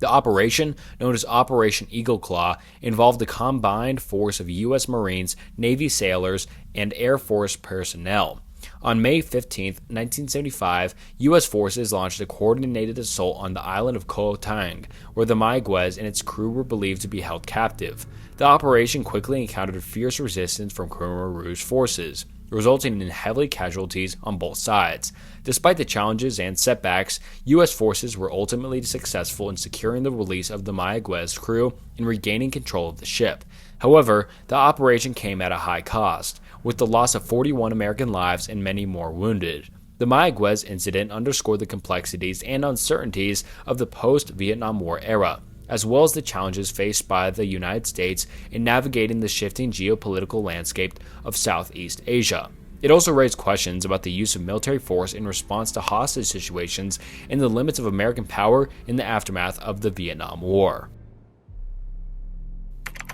The operation, known as Operation Eagle Claw, involved the combined force of U.S. Marines, Navy sailors, and Air Force personnel. On May 15, 1975, U.S. forces launched a coordinated assault on the island of Koh Tang, where the Mayaguez and its crew were believed to be held captive. The operation quickly encountered fierce resistance from Khmer Rouge forces, resulting in heavy casualties on both sides. Despite the challenges and setbacks, U.S. forces were ultimately successful in securing the release of the Mayaguez crew and regaining control of the ship. However, the operation came at a high cost, with the loss of 41 American lives and many more wounded. The Mayaguez incident underscored the complexities and uncertainties of the post-Vietnam War era, as well as the challenges faced by the United States in navigating the shifting geopolitical landscape of Southeast Asia. It also raised questions about the use of military force in response to hostage situations and the limits of American power in the aftermath of the Vietnam War.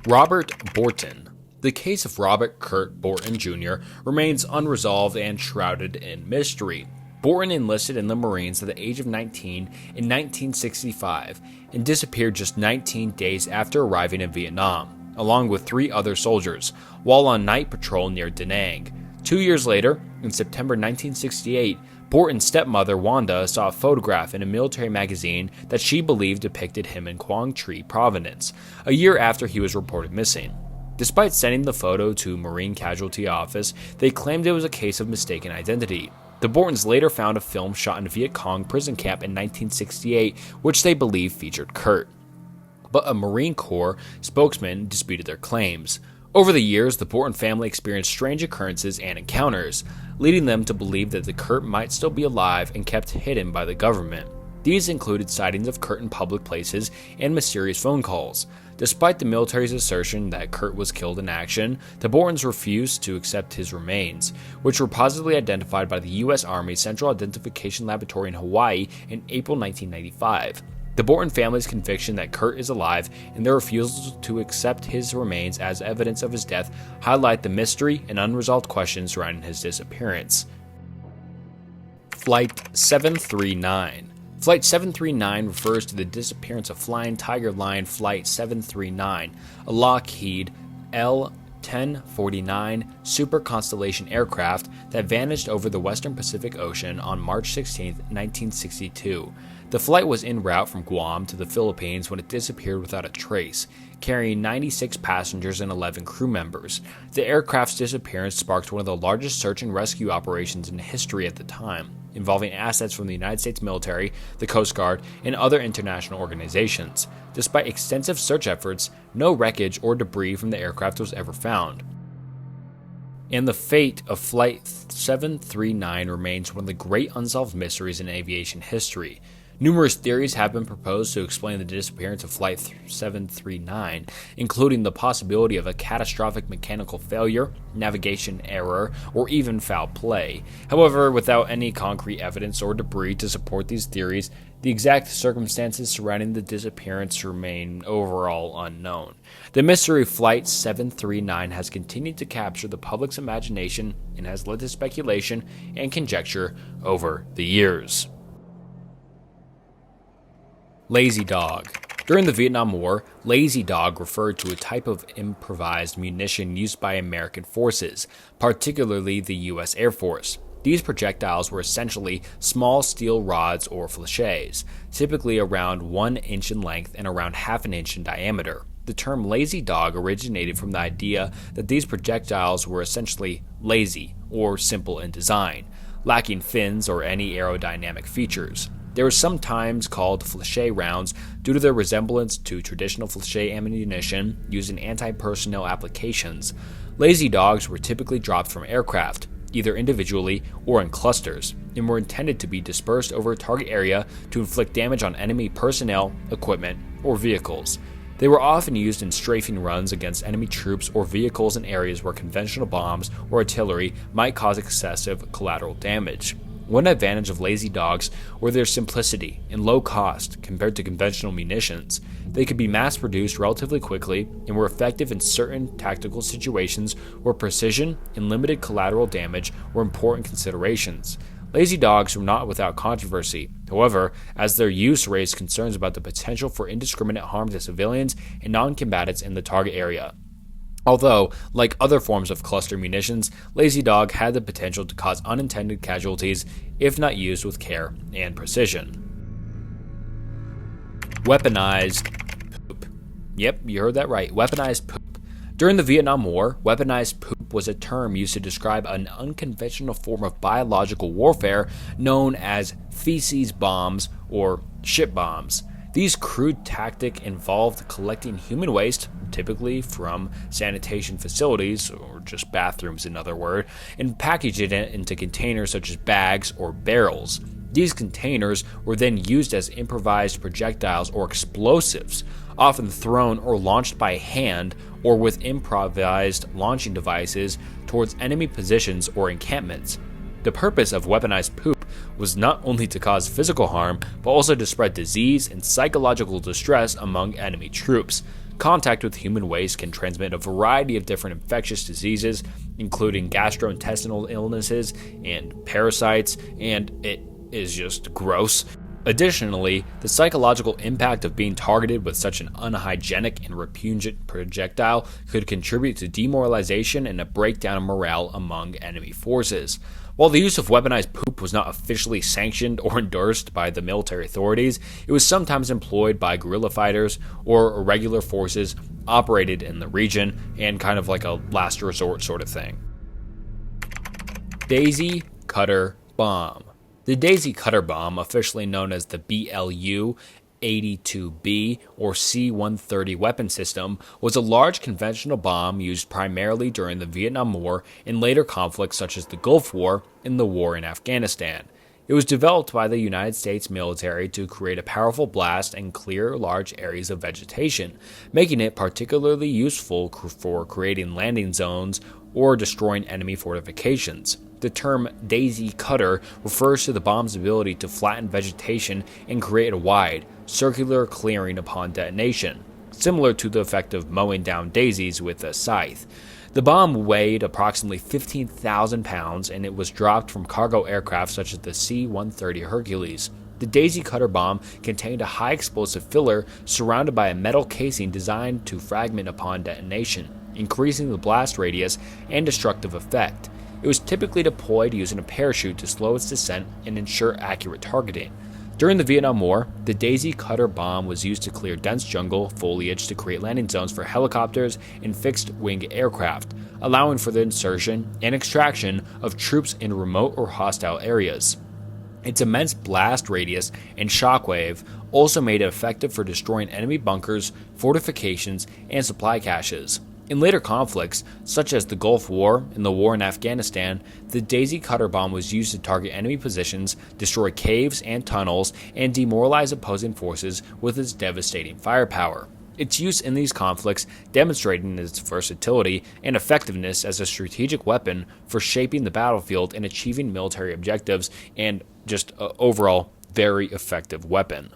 Robert Borton. The case of Robert Kurt Borton Jr. remains unresolved and shrouded in mystery. Borton enlisted in the Marines at the age of 19 in 1965 and disappeared just 19 days after arriving in Vietnam, along with 3 other soldiers, while on night patrol near Da Nang. 2 years later, in September 1968, Borton's stepmother Wanda saw a photograph in a military magazine that she believed depicted him in Quang Tri Province, a year after he was reported missing. Despite sending the photo to Marine Casualty Office, they claimed it was a case of mistaken identity. The Bortons later found a film shot in a Viet Cong prison camp in 1968, which they believe featured Kurt. But a Marine Corps spokesman disputed their claims. Over the years, the Borton family experienced strange occurrences and encounters, leading them to believe that the Kurt might still be alive and kept hidden by the government. These included sightings of Kurt in public places and mysterious phone calls. Despite the military's assertion that Kurt was killed in action, the Bortons refused to accept his remains, which were positively identified by the U.S. Army Central Identification Laboratory in Hawaii in April 1995. The Borton family's conviction that Kurt is alive and their refusal to accept his remains as evidence of his death highlight the mystery and unresolved questions surrounding his disappearance. Flight 739. Flight 739 refers to the disappearance of Flying Tiger Line Flight 739, a Lockheed L-1049 Super Constellation aircraft that vanished over the western Pacific Ocean on March 16, 1962. The flight was en route from Guam to the Philippines when it disappeared without a trace, carrying 96 passengers and 11 crew members. The aircraft's disappearance sparked one of the largest search and rescue operations in history at the time, involving assets from the United States military, the Coast Guard, and other international organizations. Despite extensive search efforts, no wreckage or debris from the aircraft was ever found. And the fate of Flight 739 remains one of the great unsolved mysteries in aviation history. Numerous theories have been proposed to explain the disappearance of Flight 739, including the possibility of a catastrophic mechanical failure, navigation error, or even foul play. However, without any concrete evidence or debris to support these theories, the exact circumstances surrounding the disappearance remain overall unknown. The mystery of Flight 739 has continued to capture the public's imagination and has led to speculation and conjecture over the years. Lazy Dog. During the Vietnam War, Lazy Dog referred to a type of improvised munition used by American forces, particularly the U.S. Air Force. These projectiles were essentially small steel rods or flèches, typically around 1 inch in length and around half an inch in diameter. The term lazy dog originated from the idea that these projectiles were essentially lazy or simple in design, lacking fins or any aerodynamic features. They were sometimes called flèche rounds due to their resemblance to traditional flèche ammunition used in anti-personnel applications. Lazy dogs were typically dropped from aircraft, either individually or in clusters, and were intended to be dispersed over a target area to inflict damage on enemy personnel, equipment, or vehicles. They were often used in strafing runs against enemy troops or vehicles in areas where conventional bombs or artillery might cause excessive collateral damage. One advantage of lazy dogs were their simplicity and low cost compared to conventional munitions. They could be mass-produced relatively quickly and were effective in certain tactical situations where precision and limited collateral damage were important considerations. Lazy dogs were not without controversy, however, as their use raised concerns about the potential for indiscriminate harm to civilians and non-combatants in the target area. Although, like other forms of cluster munitions, Lazy Dog had the potential to cause unintended casualties if not used with care and precision. Weaponized poop. Yep, you heard that right, weaponized poop. During the Vietnam War, weaponized poop was a term used to describe an unconventional form of biological warfare known as feces bombs or ship bombs. These crude tactics involved collecting human waste, typically from sanitation facilities, or just bathrooms in other words, and packaging it into containers such as bags or barrels. These containers were then used as improvised projectiles or explosives, often thrown or launched by hand or with improvised launching devices towards enemy positions or encampments. The purpose of weaponized poop was not only to cause physical harm, but also to spread disease and psychological distress among enemy troops. Contact with human waste can transmit a variety of different infectious diseases, including gastrointestinal illnesses and parasites, and it is just gross. Additionally, the psychological impact of being targeted with such an unhygienic and repugnant projectile could contribute to demoralization and a breakdown of morale among enemy forces. While the use of weaponized poop was not officially sanctioned or endorsed by the military authorities, it was sometimes employed by guerrilla fighters or irregular forces operated in the region, and kind of like a last resort sort of thing. Daisy Cutter Bomb. The Daisy Cutter Bomb, officially known as the BLU-82B or C-130 weapon system, was a large conventional bomb used primarily during the Vietnam War and later conflicts such as the Gulf War and the war in Afghanistan. It was developed by the United States military to create a powerful blast and clear large areas of vegetation, making it particularly useful for creating landing zones or destroying enemy fortifications. The term daisy cutter refers to the bomb's ability to flatten vegetation and create a wide, circular clearing upon detonation, similar to the effect of mowing down daisies with a scythe. The bomb weighed approximately 15,000 pounds, and it was dropped from cargo aircraft such as the C-130 Hercules. The Daisy Cutter bomb contained a high explosive filler surrounded by a metal casing designed to fragment upon detonation, increasing the blast radius and destructive effect. It was typically deployed using a parachute to slow its descent and ensure accurate targeting. During the Vietnam War, the Daisy Cutter bomb was used to clear dense jungle foliage to create landing zones for helicopters and fixed-wing aircraft, allowing for the insertion and extraction of troops in remote or hostile areas. Its immense blast radius and shockwave also made it effective for destroying enemy bunkers, fortifications, and supply caches. In later conflicts, such as the Gulf War and the war in Afghanistan, the Daisy Cutter bomb was used to target enemy positions, destroy caves and tunnels, and demoralize opposing forces with its devastating firepower. Its use in these conflicts demonstrating its versatility and effectiveness as a strategic weapon for shaping the battlefield and achieving military objectives, and just overall very effective weapon.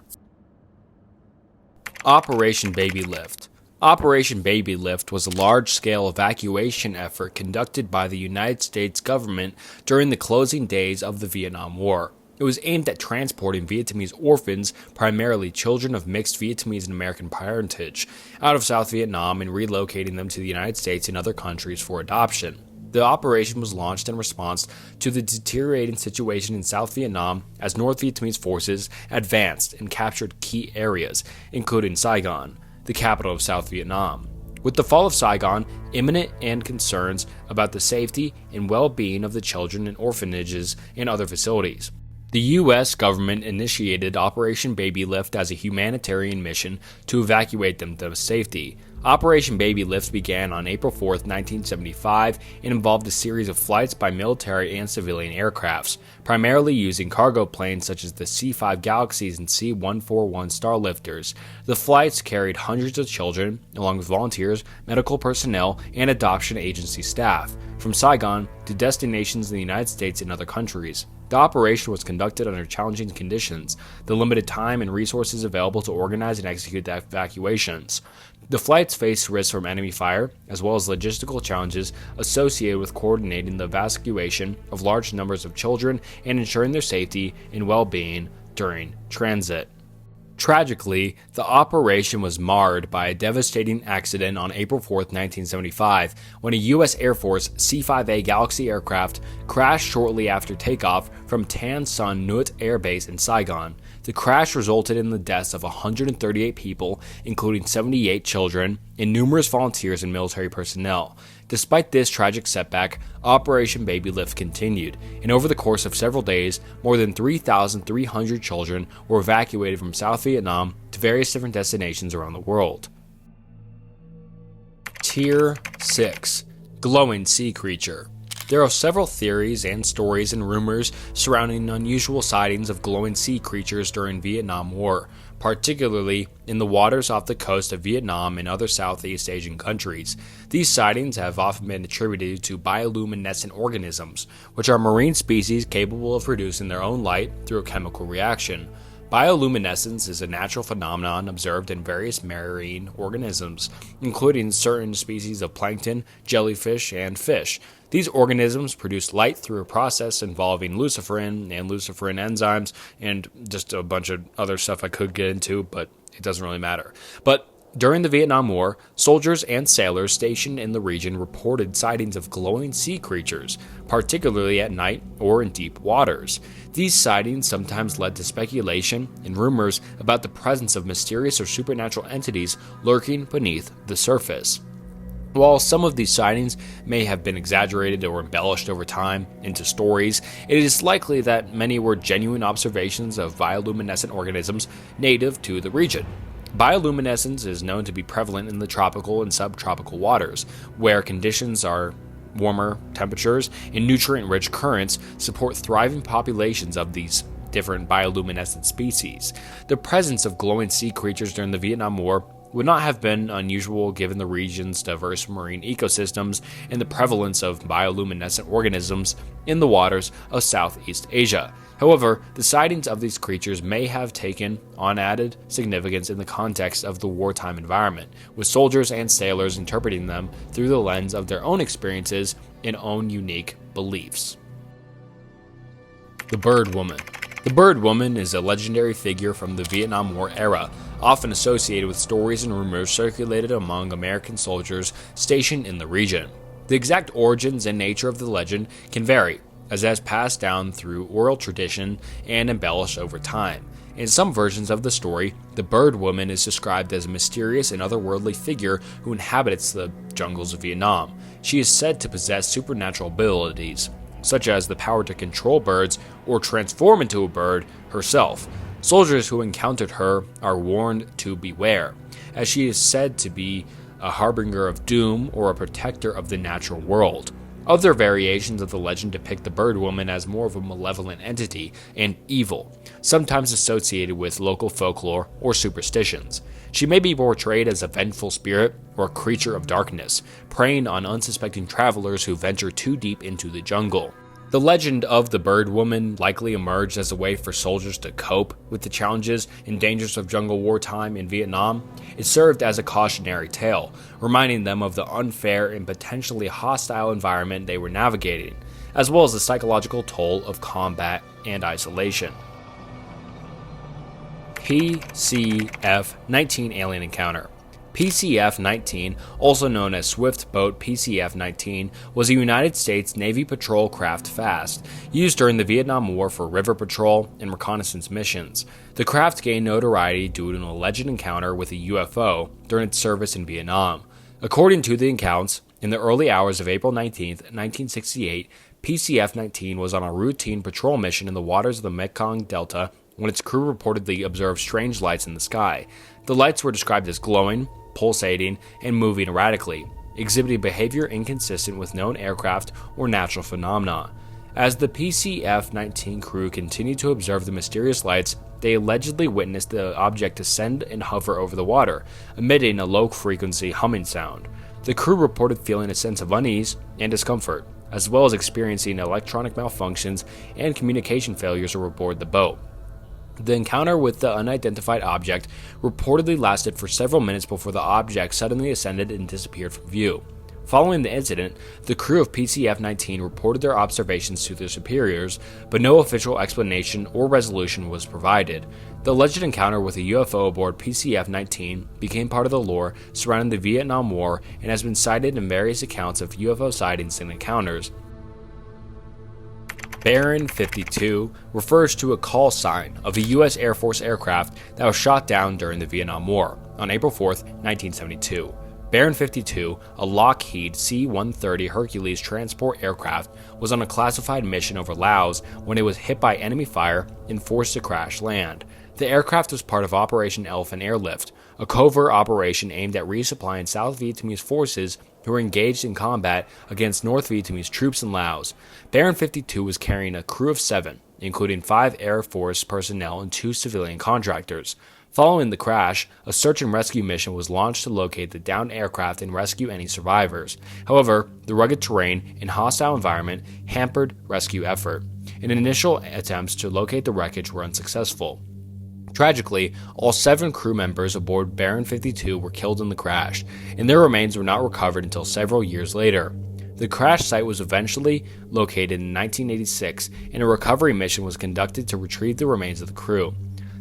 Operation Baby Lift. Operation Baby Lift was a large-scale evacuation effort conducted by the United States government during the closing days of the Vietnam War. It was aimed at transporting Vietnamese orphans, primarily children of mixed Vietnamese and American parentage, out of South Vietnam and relocating them to the United States and other countries for adoption. The operation was launched in response to the deteriorating situation in South Vietnam as North Vietnamese forces advanced and captured key areas, including Saigon, the capital of South Vietnam. With the fall of Saigon imminent and concerns about the safety and well-being of the children in orphanages and other facilities, the U.S. government initiated Operation Baby Lift as a humanitarian mission to evacuate them to safety. Operation Baby Lift began on April 4, 1975, and involved a series of flights by military and civilian aircrafts, primarily using cargo planes such as the C-5 Galaxies and C-141 Starlifters. The flights carried hundreds of children, along with volunteers, medical personnel, and adoption agency staff, from Saigon to destinations in the United States and other countries. The operation was conducted under challenging conditions, the limited time and resources available to organize and execute the evacuations. The flights faced risks from enemy fire, as well as logistical challenges associated with coordinating the evacuation of large numbers of children and ensuring their safety and well-being during transit. Tragically, the operation was marred by a devastating accident on April 4, 1975, when a U.S. Air Force C-5A Galaxy aircraft crashed shortly after takeoff from Tan Son Nhut Air Base in Saigon. The crash resulted in the deaths of 138 people, including 78 children, and numerous volunteers and military personnel. Despite this tragic setback, Operation Baby Lift continued, and over the course of several days, more than 3,300 children were evacuated from South Vietnam to various different destinations around the world. Tier 6. Glowing Sea Creature. There are several theories and stories and rumors surrounding unusual sightings of glowing sea creatures during Vietnam War, particularly in the waters off the coast of Vietnam and other Southeast Asian countries. These sightings have often been attributed to bioluminescent organisms, which are marine species capable of producing their own light through a chemical reaction. Bioluminescence is a natural phenomenon observed in various marine organisms, including certain species of plankton, jellyfish, and fish. These organisms produce light through a process involving luciferin and luciferin enzymes, and just a bunch of other stuff I could get into, but it doesn't really matter. But during the Vietnam War, soldiers and sailors stationed in the region reported sightings of glowing sea creatures, particularly at night or in deep waters. These sightings sometimes led to speculation and rumors about the presence of mysterious or supernatural entities lurking beneath the surface. While some of these sightings may have been exaggerated or embellished over time into stories, it is likely that many were genuine observations of bioluminescent organisms native to the region. Bioluminescence is known to be prevalent in the tropical and subtropical waters, where conditions are warmer temperatures, and nutrient-rich currents support thriving populations of these different bioluminescent species. The presence of glowing sea creatures during the Vietnam War would not have been unusual given the region's diverse marine ecosystems and the prevalence of bioluminescent organisms in the waters of Southeast Asia. However, the sightings of these creatures may have taken on added significance in the context of the wartime environment, with soldiers and sailors interpreting them through the lens of their own experiences and own unique beliefs. The Bird Woman. The Bird Woman is a legendary figure from the Vietnam War era, often associated with stories and rumors circulated among American soldiers stationed in the region. The exact origins and nature of the legend can vary, as it has passed down through oral tradition and embellished over time. In some versions of the story, the Bird Woman is described as a mysterious and otherworldly figure who inhabits the jungles of Vietnam. She is said to possess supernatural abilities, such as the power to control birds or transform into a bird herself. Soldiers who encountered her are warned to beware, as she is said to be a harbinger of doom or a protector of the natural world. Other variations of the legend depict the Bird Woman as more of a malevolent entity and evil, sometimes associated with local folklore or superstitions. She may be portrayed as a vengeful spirit or a creature of darkness, preying on unsuspecting travelers who venture too deep into the jungle. The legend of the Bird Woman likely emerged as a way for soldiers to cope with the challenges and dangers of jungle wartime in Vietnam. It served as a cautionary tale, reminding them of the unfair and potentially hostile environment they were navigating, as well as the psychological toll of combat and isolation. PCF-19 Alien Encounter. PCF-19, also known as Swift Boat PCF-19, was a United States Navy patrol craft fast, used during the Vietnam War for river patrol and reconnaissance missions. The craft gained notoriety due to an alleged encounter with a UFO during its service in Vietnam. According to the accounts, in the early hours of April 19, 1968, PCF-19 was on a routine patrol mission in the waters of the Mekong Delta when its crew reportedly observed strange lights in the sky. The lights were described as glowing, pulsating, and moving erratically, exhibiting behavior inconsistent with known aircraft or natural phenomena. As the PCF-19 crew continued to observe the mysterious lights, they allegedly witnessed the object ascend and hover over the water, emitting a low-frequency humming sound. The crew reported feeling a sense of unease and discomfort, as well as experiencing electronic malfunctions and communication failures aboard the boat. The encounter with the unidentified object reportedly lasted for several minutes before the object suddenly ascended and disappeared from view. Following the incident, the crew of PCF-19 reported their observations to their superiors, but no official explanation or resolution was provided. The alleged encounter with a UFO aboard PCF-19 became part of the lore surrounding the Vietnam War and has been cited in various accounts of UFO sightings and encounters. Baron 52 refers to a call sign of a U.S. Air Force aircraft that was shot down during the Vietnam War on April 4, 1972. Baron 52, a Lockheed C-130 Hercules transport aircraft, was on a classified mission over Laos when it was hit by enemy fire and forced to crash land. The aircraft was part of Operation Elephant Airlift, a covert operation aimed at resupplying South Vietnamese forces who were engaged in combat against North Vietnamese troops in Laos. Baron 52 was carrying a crew of 7, including 5 Air Force personnel and 2 civilian contractors. Following the crash, a search and rescue mission was launched to locate the downed aircraft and rescue any survivors. However, the rugged terrain and hostile environment hampered rescue effort, and initial attempts to locate the wreckage were unsuccessful. Tragically, all 7 crew members aboard Baron 52 were killed in the crash, and their remains were not recovered until several years later. The crash site was eventually located in 1986, and a recovery mission was conducted to retrieve the remains of the crew.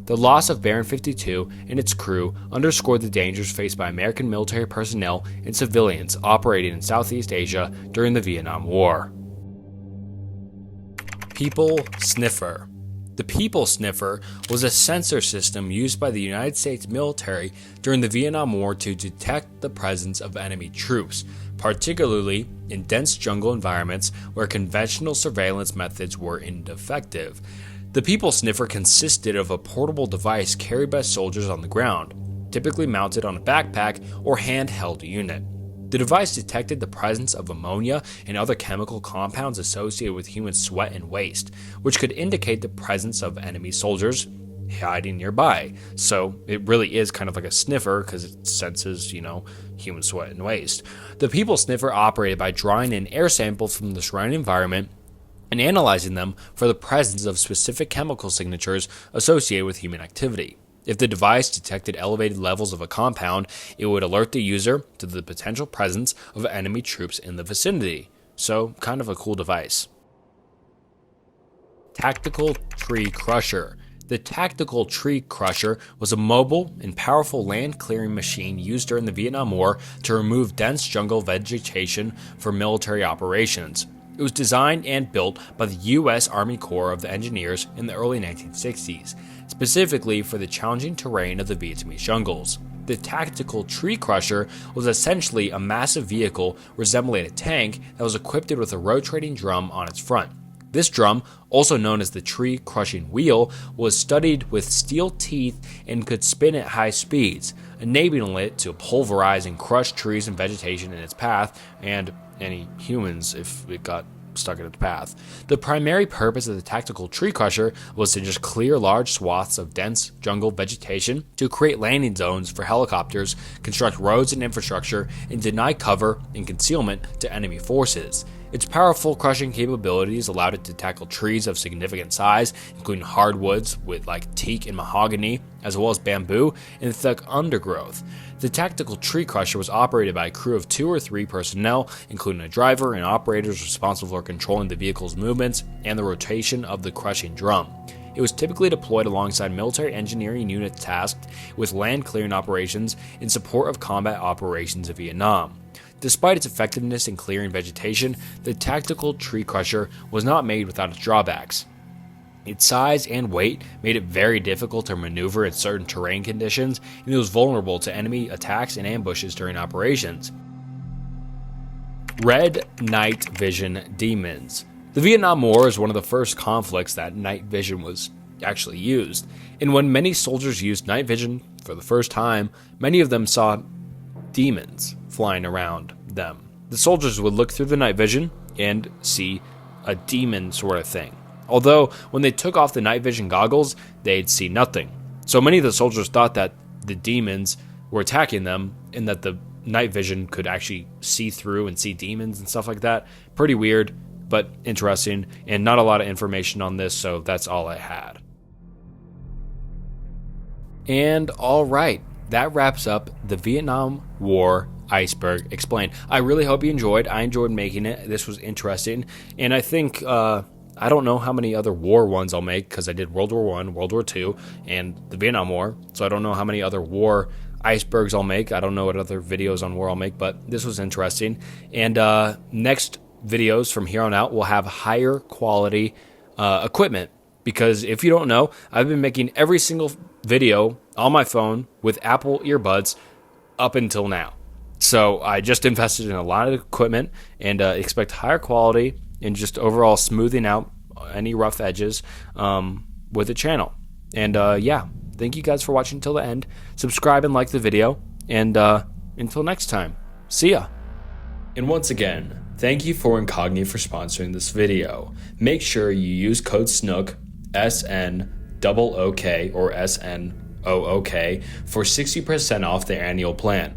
The loss of Baron 52 and its crew underscored the dangers faced by American military personnel and civilians operating in Southeast Asia during the Vietnam War. People Sniffer. The People Sniffer was a sensor system used by the United States military during the Vietnam War to detect the presence of enemy troops, particularly in dense jungle environments where conventional surveillance methods were ineffective. The People Sniffer consisted of a portable device carried by soldiers on the ground, typically mounted on a backpack or handheld unit. The device detected the presence of ammonia and other chemical compounds associated with human sweat and waste, which could indicate the presence of enemy soldiers hiding nearby. So it really is kind of like a sniffer because it senses, human sweat and waste. The people sniffer operated by drawing in air samples from the surrounding environment and analyzing them for the presence of specific chemical signatures associated with human activity. If the device detected elevated levels of a compound, it would alert the user to the potential presence of enemy troops in the vicinity. So, kind of a cool device. Tactical Tree Crusher. The Tactical Tree Crusher was a mobile and powerful land-clearing machine used during the Vietnam War to remove dense jungle vegetation for military operations. It was designed and built by the U.S. Army Corps of Engineers in the early 1960s, specifically for the challenging terrain of the Vietnamese jungles. The Tactical Tree Crusher was essentially a massive vehicle resembling a tank that was equipped with a rotating drum on its front. This drum, also known as the tree crushing wheel, was studded with steel teeth and could spin at high speeds, enabling it to pulverize and crush trees and vegetation in its path, and any humans if it got stuck in its path. The primary purpose of the Tactical Tree Crusher was to just clear large swaths of dense jungle vegetation to create landing zones for helicopters, construct roads and infrastructure, and deny cover and concealment to enemy forces. Its powerful crushing capabilities allowed it to tackle trees of significant size, including hardwoods with like teak and mahogany, as well as bamboo and thick undergrowth. The Tactical Tree Crusher was operated by a crew of 2 or 3 personnel, including a driver and operators responsible for controlling the vehicle's movements and the rotation of the crushing drum. It was typically deployed alongside military engineering units tasked with land clearing operations in support of combat operations in Vietnam. Despite its effectiveness in clearing vegetation, the Tactical Tree Crusher was not made without its drawbacks. Its size and weight made it very difficult to maneuver in certain terrain conditions, and it was vulnerable to enemy attacks and ambushes during operations. Red Night Vision Demons. The Vietnam War is one of the first conflicts that night vision was actually used, and when many soldiers used night vision for the first time, many of them saw demons flying around them. The soldiers would look through the night vision and see a demon sort of thing. Although, when they took off the night vision goggles, they'd see nothing. So many of the soldiers thought that the demons were attacking them and that the night vision could actually see through and see demons and stuff like that. Pretty weird, but interesting, and not a lot of information on this, so that's all I had. And alright, that wraps up the Vietnam War Iceberg Explained. I really hope you enjoyed. I enjoyed making it. This was interesting. And I think, I don't know how many other war ones I'll make because I did World War I, World War II, and the Vietnam War. So I don't know how many other war icebergs I'll make. I don't know what other videos on war I'll make, but this was interesting. And next videos from here on out will have higher quality equipment. Because if you don't know, I've been making every single video on my phone with Apple earbuds up until now. So I just invested in a lot of equipment and expect higher quality and just overall smoothing out any rough edges with the channel. And yeah, thank you guys for watching until the end. Subscribe and like the video. And until next time, see ya. And once again, thank you for Incogni for sponsoring this video. Make sure you use code SNOOK, SNOOK or SNOOK for 60% off their annual plan.